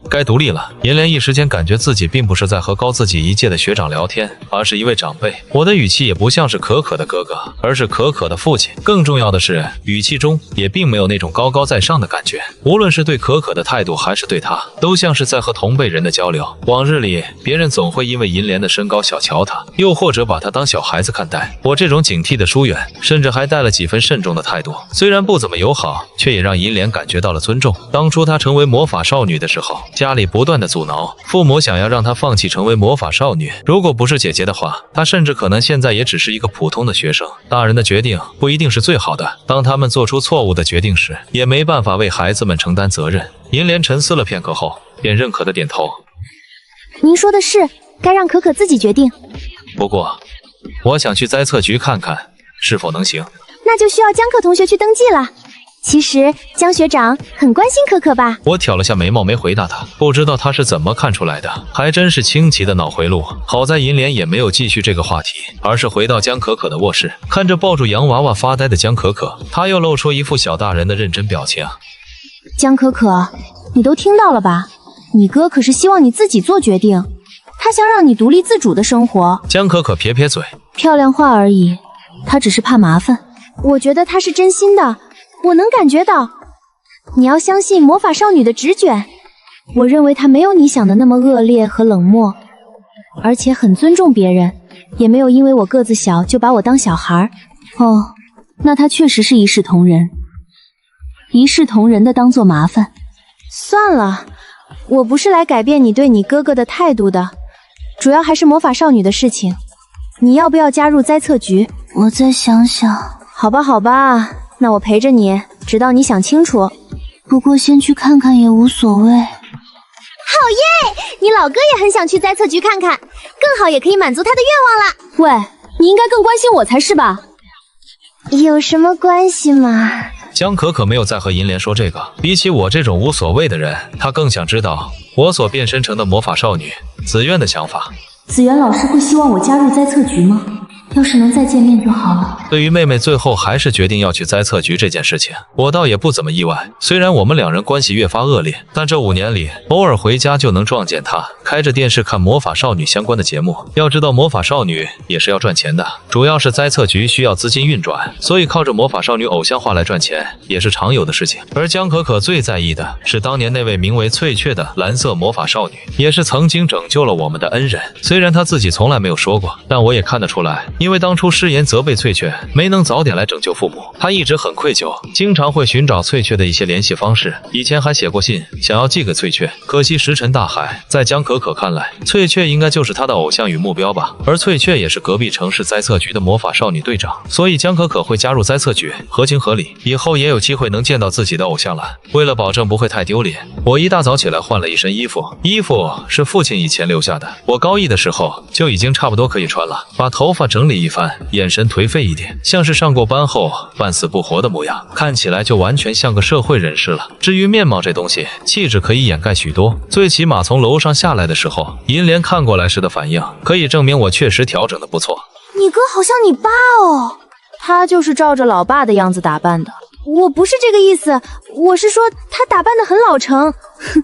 该独立了。银莲一时间感觉自己并不是在和高自己一届的学长聊天，而是一位长辈。我的语气也不像是可可的哥哥，而是可可的父亲。更重要的是，语气中也并没有那种高高在上的感觉。无论是对可可的态度，还是对他，都像是在和同辈人的交流。往日里，别人总会因为银莲的身高小瞧他，又或者把他当小孩子看待。我这种警惕的疏远，甚至还带了几分慎重的态度。虽然不怎么友好，却也让银莲感觉到了尊重。当初她成为魔法少女的时候，家里不断的阻挠，父母想要让她放弃成为魔法少女。如果不是姐姐的话，她甚至可能现在也只是一个普通的学生。大人的决定不一定是最好的，当他们做出错误的决定时，也没办法为孩子们承担责任。银莲沉思了片刻后，便认可的点头。您说的是，该让可可自己决定。不过，我想去灾测局看看，是否能行？那就需要江可同学去登记了。其实江学长很关心可可吧？我挑了下眉毛，没回答他。不知道他是怎么看出来的，还真是清奇的脑回路。好在银莲也没有继续这个话题，而是回到江可可的卧室，看着抱住洋娃娃发呆的江可可，他又露出一副小大人的认真表情。江可可，你都听到了吧？你哥可是希望你自己做决定，他想让你独立自主的生活。江可可撇撇嘴，漂亮话而已，他只是怕麻烦。我觉得他是真心的，我能感觉到。你要相信魔法少女的直觉。我认为他没有你想的那么恶劣和冷漠，而且很尊重别人，也没有因为我个子小就把我当小孩。哦，那他确实是一视同仁，一视同仁的当做麻烦。算了，我不是来改变你对你哥哥的态度的，主要还是魔法少女的事情。你要不要加入灾测局？我再想想。好吧，好吧，那我陪着你，直到你想清楚。不过先去看看也无所谓。好耶！你老哥也很想去灾测局看看，更好也可以满足他的愿望了。喂，你应该更关心我才是吧？有什么关系吗？江可可没有再和银莲说这个，比起我这种无所谓的人，她更想知道我所变身成的魔法少女紫苑的想法。紫苑老师会希望我加入灾测局吗？要是能再见面就好了。对于妹妹最后还是决定要去灾测局这件事情，我倒也不怎么意外。虽然我们两人关系越发恶劣，但这5年里，偶尔回家就能撞见她开着电视看魔法少女相关的节目。要知道，魔法少女也是要赚钱的，主要是灾测局需要资金运转，所以靠着魔法少女偶像化来赚钱也是常有的事情。而江可可最在意的是当年那位名为翠雀的蓝色魔法少女，也是曾经拯救了我们的恩人。虽然她自己从来没有说过，但我也看得出来。因为当初失言责备翠雀没能早点来拯救父母，他一直很愧疚，经常会寻找翠雀的一些联系方式，以前还写过信想要寄给翠雀，可惜石沉大海。在江可可看来，翠雀应该就是他的偶像与目标吧，而翠雀也是隔壁城市灾测局的魔法少女队长，所以江可可会加入灾测局合情合理，以后也有机会能见到自己的偶像了。为了保证不会太丢脸，我一大早起来换了一身衣服，衣服是父亲以前留下的，我高一的时候就已经差不多可以穿了，把头发整理一番，眼神颓废一点，像是上过班后半死不活的模样，看起来就完全像个社会人士了。至于面貌这东西，气质可以掩盖许多，最起码从楼上下来的时候，银莲看过来时的反应，可以证明我确实调整的不错。你哥好像你爸哦，他就是照着老爸的样子打扮的。我不是这个意思，我是说他打扮得很老成。哼，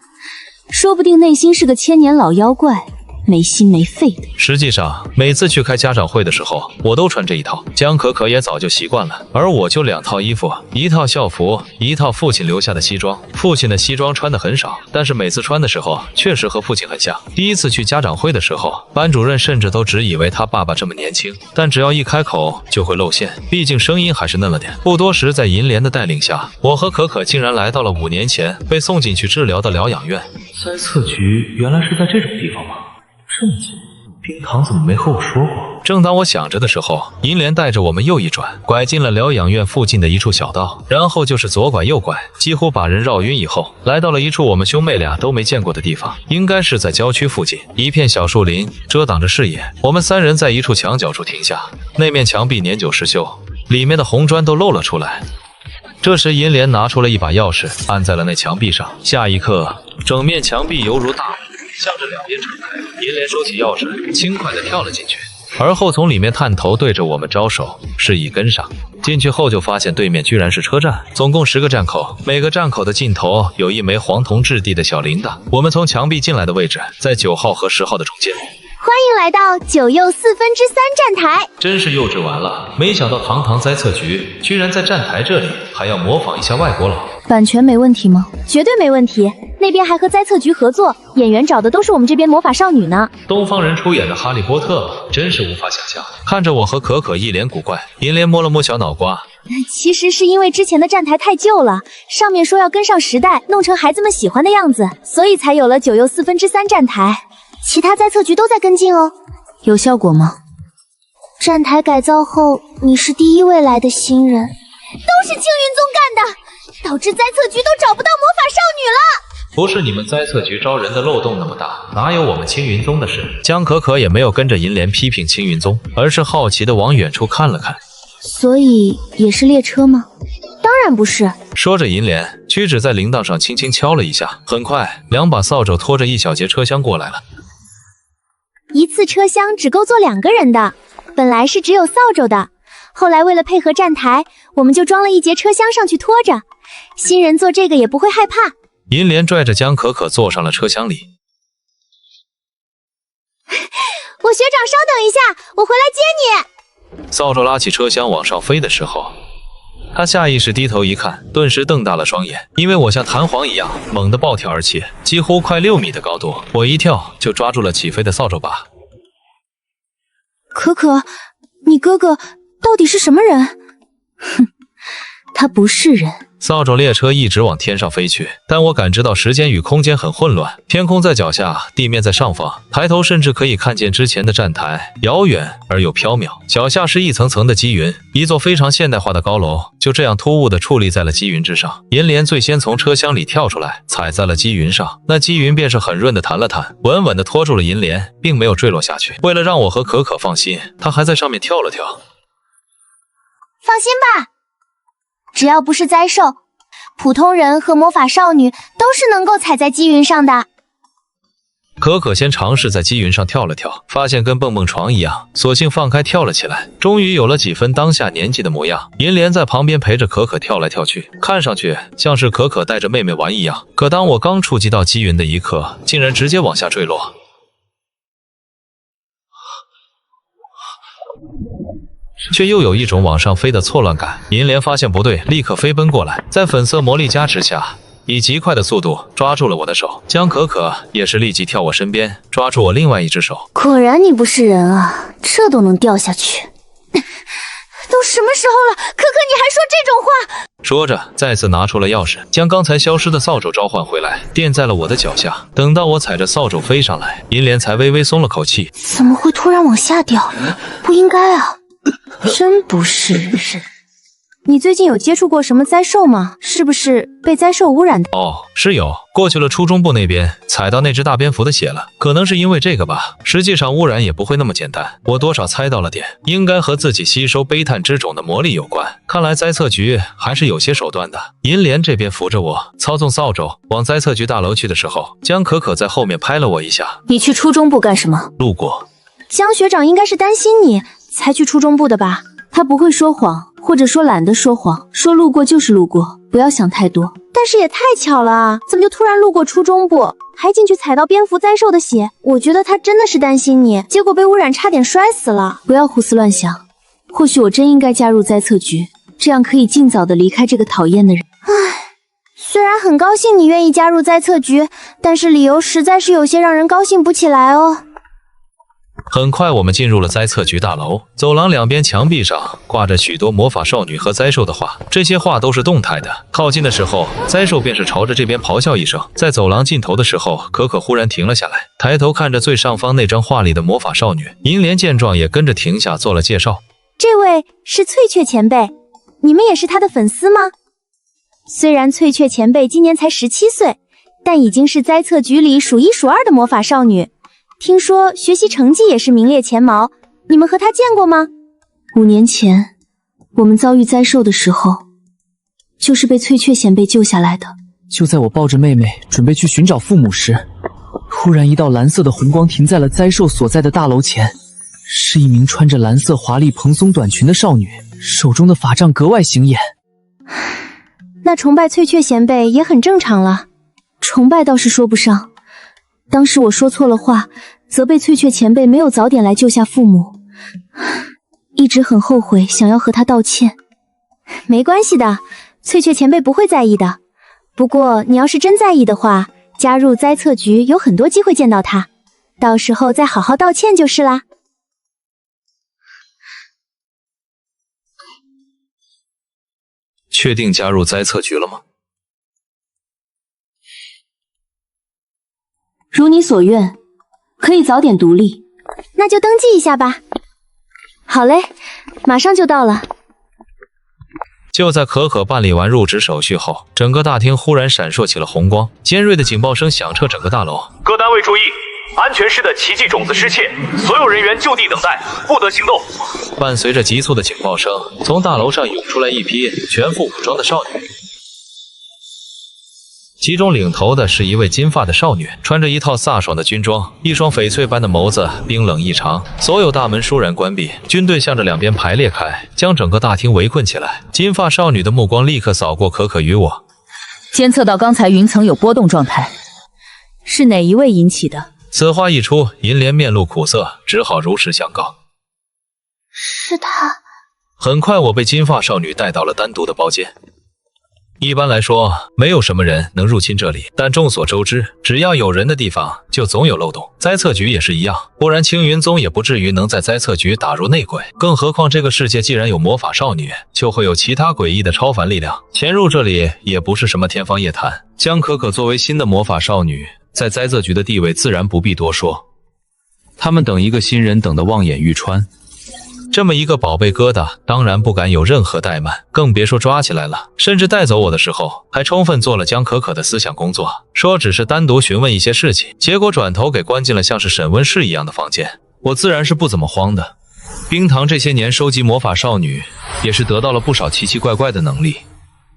说不定内心是个千年老妖怪。没心没肺的。实际上，每次去开家长会的时候，我都穿这一套。江可可也早就习惯了，而我就2套衣服，一套校服，一套父亲留下的西装。父亲的西装穿的很少，但是每次穿的时候，确实和父亲很像。第一次去家长会的时候，班主任甚至都只以为他爸爸这么年轻，但只要一开口就会露馅，毕竟声音还是嫩了点。不多时，在银莲的带领下，我和可可竟然来到了5年前被送进去治疗的疗养院。灾测局原来是在这种地方吗？这么近，冰堂怎么没和我说过？正当我想着的时候，银莲带着我们又一转，拐进了疗养院附近的一处小道，然后就是左拐右拐，几乎把人绕晕以后，来到了一处我们兄妹俩都没见过的地方，应该是在郊区附近，一片小树林遮挡着视野。我们3人在一处墙角处停下，那面墙壁年久失修，里面的红砖都露了出来。这时银莲拿出了一把钥匙，按在了那墙壁上，下一刻，整面墙壁犹如大门，向着两边敞开。银莲收起钥匙，轻快地跳了进去，而后从里面探头对着我们招手，示意跟上。进去后就发现对面居然是车站，总共10个站口，每个站口的尽头有一枚黄铜质地的小铃铛。我们从墙壁进来的位置在9号和10号的中间。欢迎来到9又4分之3站台。真是幼稚完了，没想到堂堂灾测局居然在站台这里还要模仿一下外国佬。版权没问题吗？绝对没问题，那边还和灾测局合作，演员找的都是我们这边魔法少女呢。东方人出演的哈利波特真是无法想象。看着我和可可一脸古怪，银莲摸了摸小脑瓜，其实是因为之前的站台太旧了，上面说要跟上时代，弄成孩子们喜欢的样子，所以才有了9又3/4站台。其他灾测局都在跟进哦。有效果吗？站台改造后，你是第一位来的新人，都是青云宗干的，导致灾测局都找不到魔法少女了。不是你们灾测局招人的漏洞那么大，哪有我们青云宗的事？江可可也没有跟着银莲批评青云宗，而是好奇地往远处看了看。所以也是列车吗？当然不是。说着，银莲屈指在铃铛上轻轻敲了一下，很快2把扫帚拖着一小节车厢过来了。一次车厢只够坐2个人的，本来是只有扫帚的，后来为了配合站台，我们就装了一节车厢上去拖着，新人坐这个也不会害怕。银莲拽着江可可坐上了车厢里。我学长稍等一下，我回来接你。扫帚拉起车厢往上飞的时候，他下意识低头一看，顿时瞪大了双眼，因为我像弹簧一样猛地暴跳而起，几乎快6米的高度，我一跳就抓住了起飞的扫帚把。可可，你哥哥到底是什么人？哼，他不是人。扫帚列车一直往天上飞去，但我感知到时间与空间很混乱，天空在脚下，地面在上方，抬头甚至可以看见之前的站台，遥远而又缥缈。脚下是一层层的积云，一座非常现代化的高楼就这样突兀地矗立在了积云之上。银莲最先从车厢里跳出来，踩在了积云上，那积云便是很润地弹了弹，稳稳地拖住了银莲，并没有坠落下去。为了让我和可可放心，他还在上面跳了跳。放心吧，只要不是灾兽，普通人和魔法少女都是能够踩在积云上的。可可先尝试在积云上跳了跳，发现跟蹦蹦床一样，索性放开跳了起来，终于有了几分当下年纪的模样。银莲在旁边陪着可可跳来跳去，看上去像是可可带着妹妹玩一样。可当我刚触及到积云的一刻，竟然直接往下坠落。却又有一种往上飞的错乱感。银莲发现不对，立刻飞奔过来，在粉色魔力加持下，以极快的速度抓住了我的手。江可可也是立即跳我身边，抓住我另外一只手。果然你不是人啊，这都能掉下去。都什么时候了，可可你还说这种话？说着，再次拿出了钥匙，将刚才消失的扫帚召唤回来，垫在了我的脚下。等到我踩着扫帚飞上来，银莲才微微松了口气。怎么会突然往下掉？不应该啊。真不是人。你最近有接触过什么灾兽吗？是不是被灾兽污染的？哦，是有，过去了初中部那边，踩到那只大蝙蝠的血了，可能是因为这个吧。实际上污染也不会那么简单，我多少猜到了点，应该和自己吸收悲叹之种的魔力有关。看来灾测局还是有些手段的。银莲这边扶着我，操纵扫帚往灾测局大楼去的时候，江可可在后面拍了我一下。你去初中部干什么？路过。江学长应该是担心你才去初中部的吧？他不会说谎，或者说懒得说谎，说路过就是路过，不要想太多。但是也太巧了啊，怎么就突然路过初中部，还进去踩到蝙蝠灾兽的血？我觉得他真的是担心你，结果被污染差点摔死了。不要胡思乱想，或许我真应该加入灾测局，这样可以尽早的离开这个讨厌的人。唉，虽然很高兴你愿意加入灾测局，但是理由实在是有些让人高兴不起来哦。很快我们进入了灾测局大楼，走廊两边墙壁上挂着许多魔法少女和灾兽的画，这些画都是动态的。靠近的时候，灾兽便是朝着这边咆哮一声。在走廊尽头的时候，可可忽然停了下来，抬头看着最上方那张画里的魔法少女。银莲见状也跟着停下做了介绍。这位是翠雀前辈，你们也是她的粉丝吗？虽然翠雀前辈今年才17岁，但已经是灾测局里数1数2的魔法少女。听说学习成绩也是名列前茅，你们和她见过吗？5年前，我们遭遇灾兽的时候，就是被翠雀前辈救下来的。就在我抱着妹妹准备去寻找父母时，突然一道蓝色的红光停在了灾兽所在的大楼前，是一名穿着蓝色华丽蓬松短裙的少女，手中的法杖格外显眼。那崇拜翠雀前辈也很正常了。崇拜倒是说不上，当时我说错了话，责备翠雀前辈没有早点来救下父母，一直很后悔，想要和他道歉。没关系的，翠雀前辈不会在意的。不过你要是真在意的话，加入灾测局有很多机会见到他，到时候再好好道歉就是啦。确定加入灾测局了吗？如你所愿，可以早点独立。那就登记一下吧。好嘞，马上就到了。就在可可办理完入职手续后，整个大厅忽然闪烁起了红光，尖锐的警报声响彻整个大楼。各单位注意，安全室的奇迹种子失窃，所有人员就地等待，不得行动。伴随着急促的警报声，从大楼上涌出来一批全副武装的少女。其中领头的是一位金发的少女，穿着一套飒爽的军装，一双翡翠般的眸子冰冷异常。所有大门倏然关闭，军队向着两边排列开，将整个大厅围困起来。金发少女的目光立刻扫过可可与我，监测到刚才云层有波动状态，是哪一位引起的？此话一出，银莲面露苦涩，只好如实相告。是他。很快，我被金发少女带到了单独的包间。一般来说，没有什么人能入侵这里，但众所周知，只要有人的地方，就总有漏洞。灾测局也是一样，不然青云宗也不至于能在灾测局打入内鬼。更何况这个世界既然有魔法少女，就会有其他诡异的超凡力量。潜入这里也不是什么天方夜谭。江可可作为新的魔法少女，在灾测局的地位自然不必多说。他们等一个新人等得望眼欲穿。这么一个宝贝疙瘩，当然不敢有任何怠慢，更别说抓起来了。甚至带走我的时候，还充分做了江可可的思想工作，说只是单独询问一些事情，结果转头给关进了像是审问室一样的房间。我自然是不怎么慌的。冰堂这些年收集魔法少女，也是得到了不少奇奇怪怪的能力，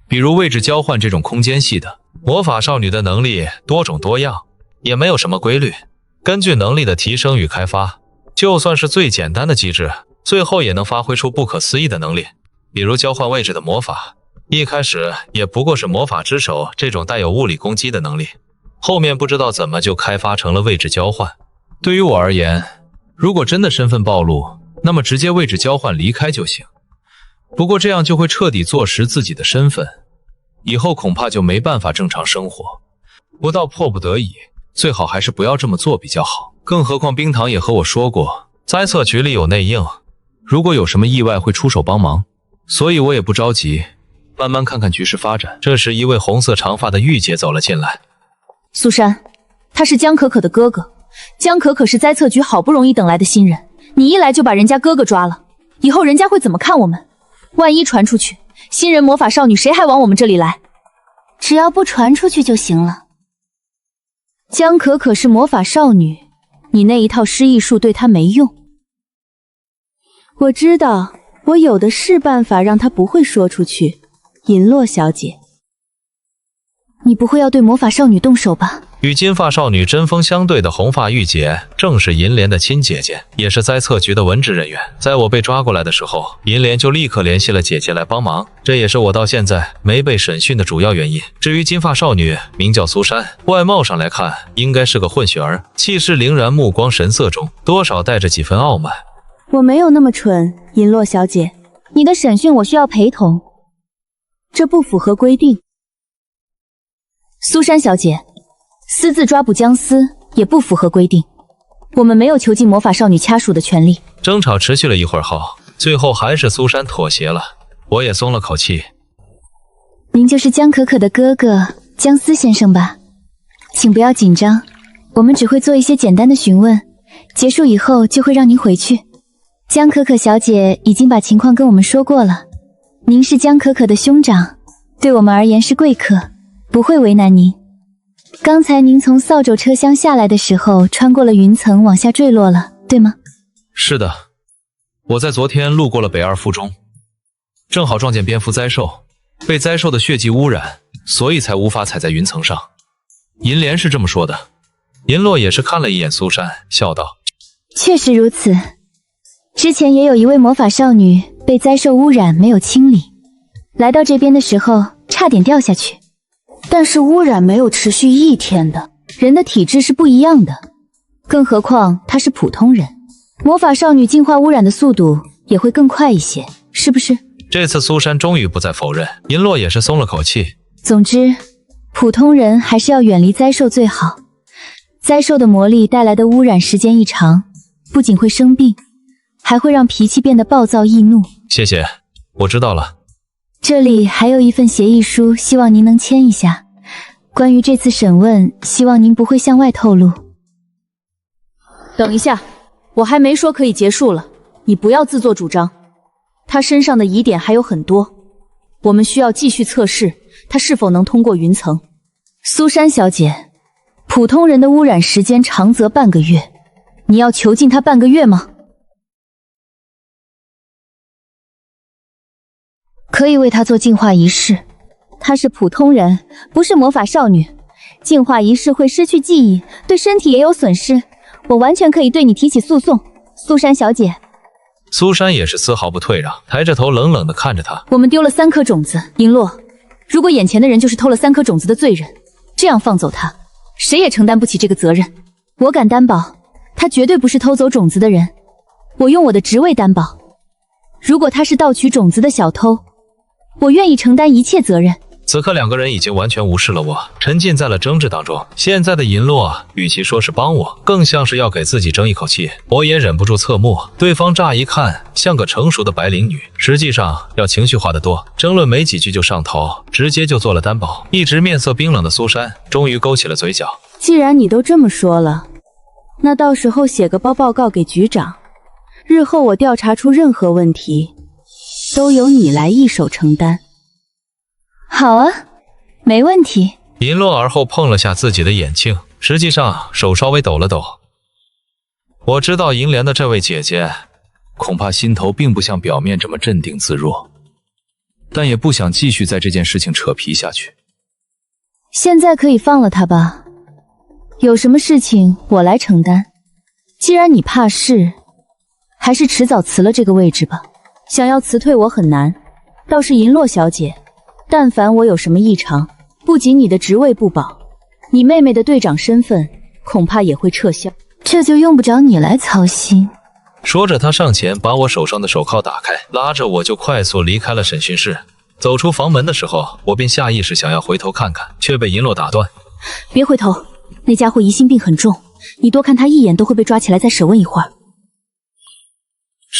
比如位置交换这种空间系的。魔法少女的能力多种多样，也没有什么规律，根据能力的提升与开发，就算是最简单的机制，最后也能发挥出不可思议的能力，比如交换位置的魔法，一开始也不过是魔法之手这种带有物理攻击的能力，后面不知道怎么就开发成了位置交换。对于我而言，如果真的身份暴露，那么直接位置交换离开就行。不过这样就会彻底坐实自己的身份，以后恐怕就没办法正常生活。不到迫不得已，最好还是不要这么做比较好。更何况冰堂也和我说过，灾测局里有内应，如果有什么意外会出手帮忙，所以我也不着急，慢慢看看局势发展。这时，一位红色长发的御姐走了进来。苏珊，他是江可可的哥哥，江可可是灾测局好不容易等来的新人，你一来就把人家哥哥抓了，以后人家会怎么看我们？万一传出去，新人魔法少女谁还往我们这里来？只要不传出去就行了。江可可是魔法少女，你那一套失忆术对她没用。我知道，我有的是办法让她不会说出去。银洛小姐，你不会要对魔法少女动手吧？与金发少女针锋相对的红发御姐，正是银莲的亲姐姐，也是灾测局的文职人员。在我被抓过来的时候，银莲就立刻联系了姐姐来帮忙，这也是我到现在没被审讯的主要原因。至于金发少女，名叫苏珊，外貌上来看应该是个混血儿，气势凛然，目光神色中多少带着几分傲慢。我没有那么蠢，银洛小姐，你的审讯我需要陪同，这不符合规定。苏珊小姐，私自抓捕僵尸也不符合规定，我们没有囚禁魔法少女掐数的权利。争吵持续了一会儿后，最后还是苏珊妥协了，我也松了口气。您就是江可可的哥哥江思先生吧？请不要紧张，我们只会做一些简单的询问，结束以后就会让您回去。江可可小姐已经把情况跟我们说过了，您是江可可的兄长，对我们而言是贵客，不会为难您。刚才您从扫帚车厢下来的时候，穿过了云层往下坠落了，对吗？是的，我在昨天路过了北二附中，正好撞见蝙蝠灾兽，被灾兽的血迹污染，所以才无法踩在云层上。银莲是这么说的。银洛也是看了一眼苏珊，笑道：确实如此，之前也有一位魔法少女被灾兽污染没有清理，来到这边的时候差点掉下去。但是污染没有持续1天的，人的体质是不一样的，更何况她是普通人，魔法少女净化污染的速度也会更快一些，是不是？这次苏珊终于不再否认，银洛也是松了口气。总之，普通人还是要远离灾兽最好。灾兽的魔力带来的污染时间一长，不仅会生病，还会让脾气变得暴躁易怒。谢谢，我知道了。这里还有一份协议书，希望您能签一下。关于这次审问，希望您不会向外透露。等一下，我还没说可以结束了，你不要自作主张。他身上的疑点还有很多，我们需要继续测试他是否能通过云层。苏珊小姐，普通人的污染时间长则半个月，你要囚禁他半个月吗？可以为他做净化仪式。她是普通人，不是魔法少女。净化仪式会失去记忆，对身体也有损失。我完全可以对你提起诉讼，苏珊小姐。苏珊也是丝毫不退让，抬着头冷冷地看着他。我们丢了3颗种子，银洛。如果眼前的人就是偷了3颗种子的罪人，这样放走他，谁也承担不起这个责任。我敢担保，他绝对不是偷走种子的人。我用我的职位担保，如果他是盗取种子的小偷，我愿意承担一切责任。此刻两个人已经完全无视了我，沉浸在了争执当中。现在的银洛与其说是帮我，更像是要给自己争一口气。我也忍不住侧目，对方乍一看像个成熟的白领女，实际上要情绪化得多。争论没几句就上头，直接就做了担保。一直面色冰冷的苏珊终于勾起了嘴角。既然你都这么说了，那到时候写个报告给局长，日后我调查出任何问题，都由你来一手承担。好啊，没问题。银洛而后碰了下自己的眼镜，实际上手稍微抖了抖。我知道银莲的这位姐姐恐怕心头并不像表面这么镇定自若，但也不想继续在这件事情扯皮下去。现在可以放了他吧，有什么事情我来承担。既然你怕事，还是迟早辞了这个位置吧。想要辞退我很难，倒是银洛小姐，但凡我有什么异常，不仅你的职位不保，你妹妹的队长身份恐怕也会撤销。这就用不着你来操心。说着，他上前把我手上的手铐打开，拉着我就快速离开了审讯室。走出房门的时候，我便下意识想要回头看看，却被银洛打断。别回头，那家伙疑心病很重，你多看他一眼都会被抓起来再审问一会儿。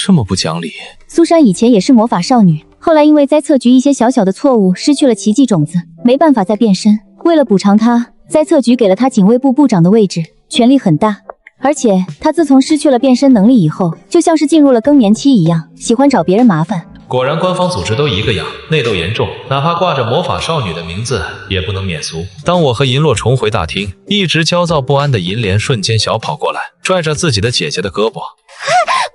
这么不讲理。苏珊以前也是魔法少女，后来因为灾测局一些小小的错误失去了奇迹种子，没办法再变身。为了补偿她，灾测局给了她警卫部部长的位置，权力很大。而且她自从失去了变身能力以后，就像是进入了更年期一样，喜欢找别人麻烦。果然官方组织都一个样，内斗严重，哪怕挂着魔法少女的名字也不能免俗。当我和银洛重回大厅，一直焦躁不安的银莲瞬间小跑过来，拽着自己的姐姐的胳膊。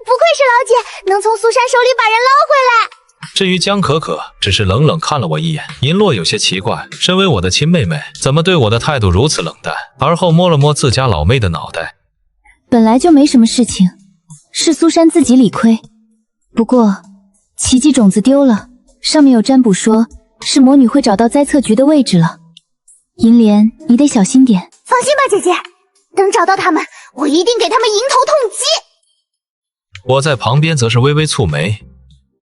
不愧是老姐，能从苏珊手里把人捞回来。至于江可可，只是冷冷看了我一眼。银洛有些奇怪，身为我的亲妹妹，怎么对我的态度如此冷淡？而后摸了摸自家老妹的脑袋。本来就没什么事情，是苏珊自己理亏。不过奇迹种子丢了，上面有占卜说是魔女会找到灾测局的位置了。银莲，你得小心点。放心吧，姐姐，等找到他们，我一定给他们迎头痛击。我在旁边则是微微蹙眉。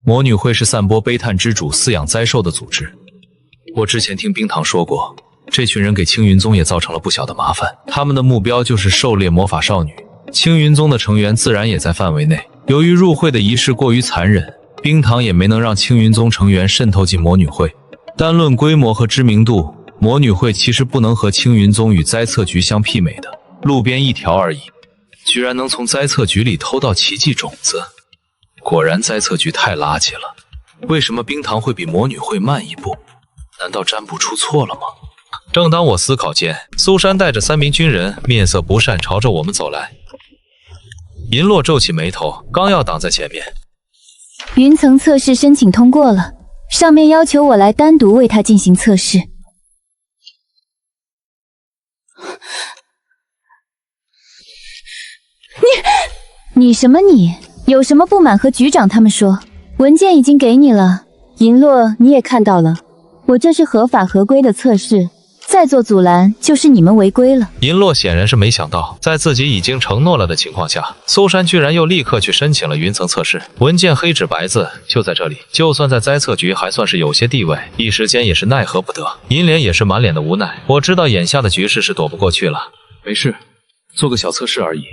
魔女会是散播悲叹之主饲养灾兽的组织。我之前听冰堂说过，这群人给青云宗也造成了不小的麻烦。他们的目标就是狩猎魔法少女，青云宗的成员自然也在范围内。由于入会的仪式过于残忍，冰堂也没能让青云宗成员渗透进魔女会。单论规模和知名度，魔女会其实不能和青云宗与灾测局相媲美的，路边一条而已。居然能从灾测局里偷到奇迹种子，果然灾测局太垃圾了。为什么冰堂会比魔女会慢一步？难道占卜出错了吗？正当我思考间，苏珊带着3名军人面色不善朝着我们走来。银洛皱起眉头，刚要挡在前面。云层测试申请通过了，上面要求我来单独为他进行测试。你什么你？有什么不满和局长他们说？文件已经给你了，银洛你也看到了，我这是合法合规的测试，再做阻拦就是你们违规了。银洛显然是没想到，在自己已经承诺了的情况下，苏珊居然又立刻去申请了云层测试。文件黑纸白字就在这里，就算在灾测局还算是有些地位，一时间也是奈何不得。银莲也是满脸的无奈，我知道眼下的局势是躲不过去了。没事，做个小测试而已，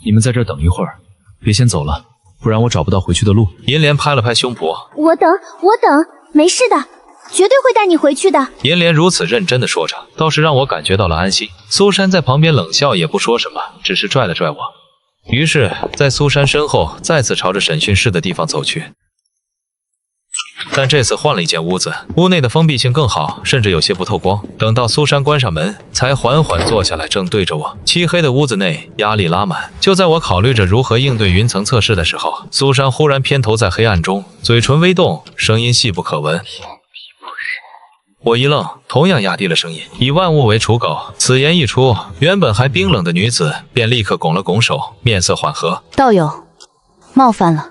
你们在这儿等一会儿，别先走了，不然我找不到回去的路。银莲拍了拍胸脯，我等，没事的，绝对会带你回去的。银莲如此认真地说着，倒是让我感觉到了安心。苏珊在旁边冷笑，也不说什么，只是拽了拽我。于是，在苏珊身后再次朝着审讯室的地方走去。但这次换了一间屋子，屋内的封闭性更好，甚至有些不透光。等到苏珊关上门，才缓缓坐下来，正对着我。漆黑的屋子内，压力拉满。就在我考虑着如何应对云层测试的时候，苏珊忽然偏头在黑暗中，嘴唇微动，声音细不可闻。我一愣，同样压低了声音，以万物为刍狗。此言一出，原本还冰冷的女子便立刻拱了拱手，面色缓和。道友，冒犯了。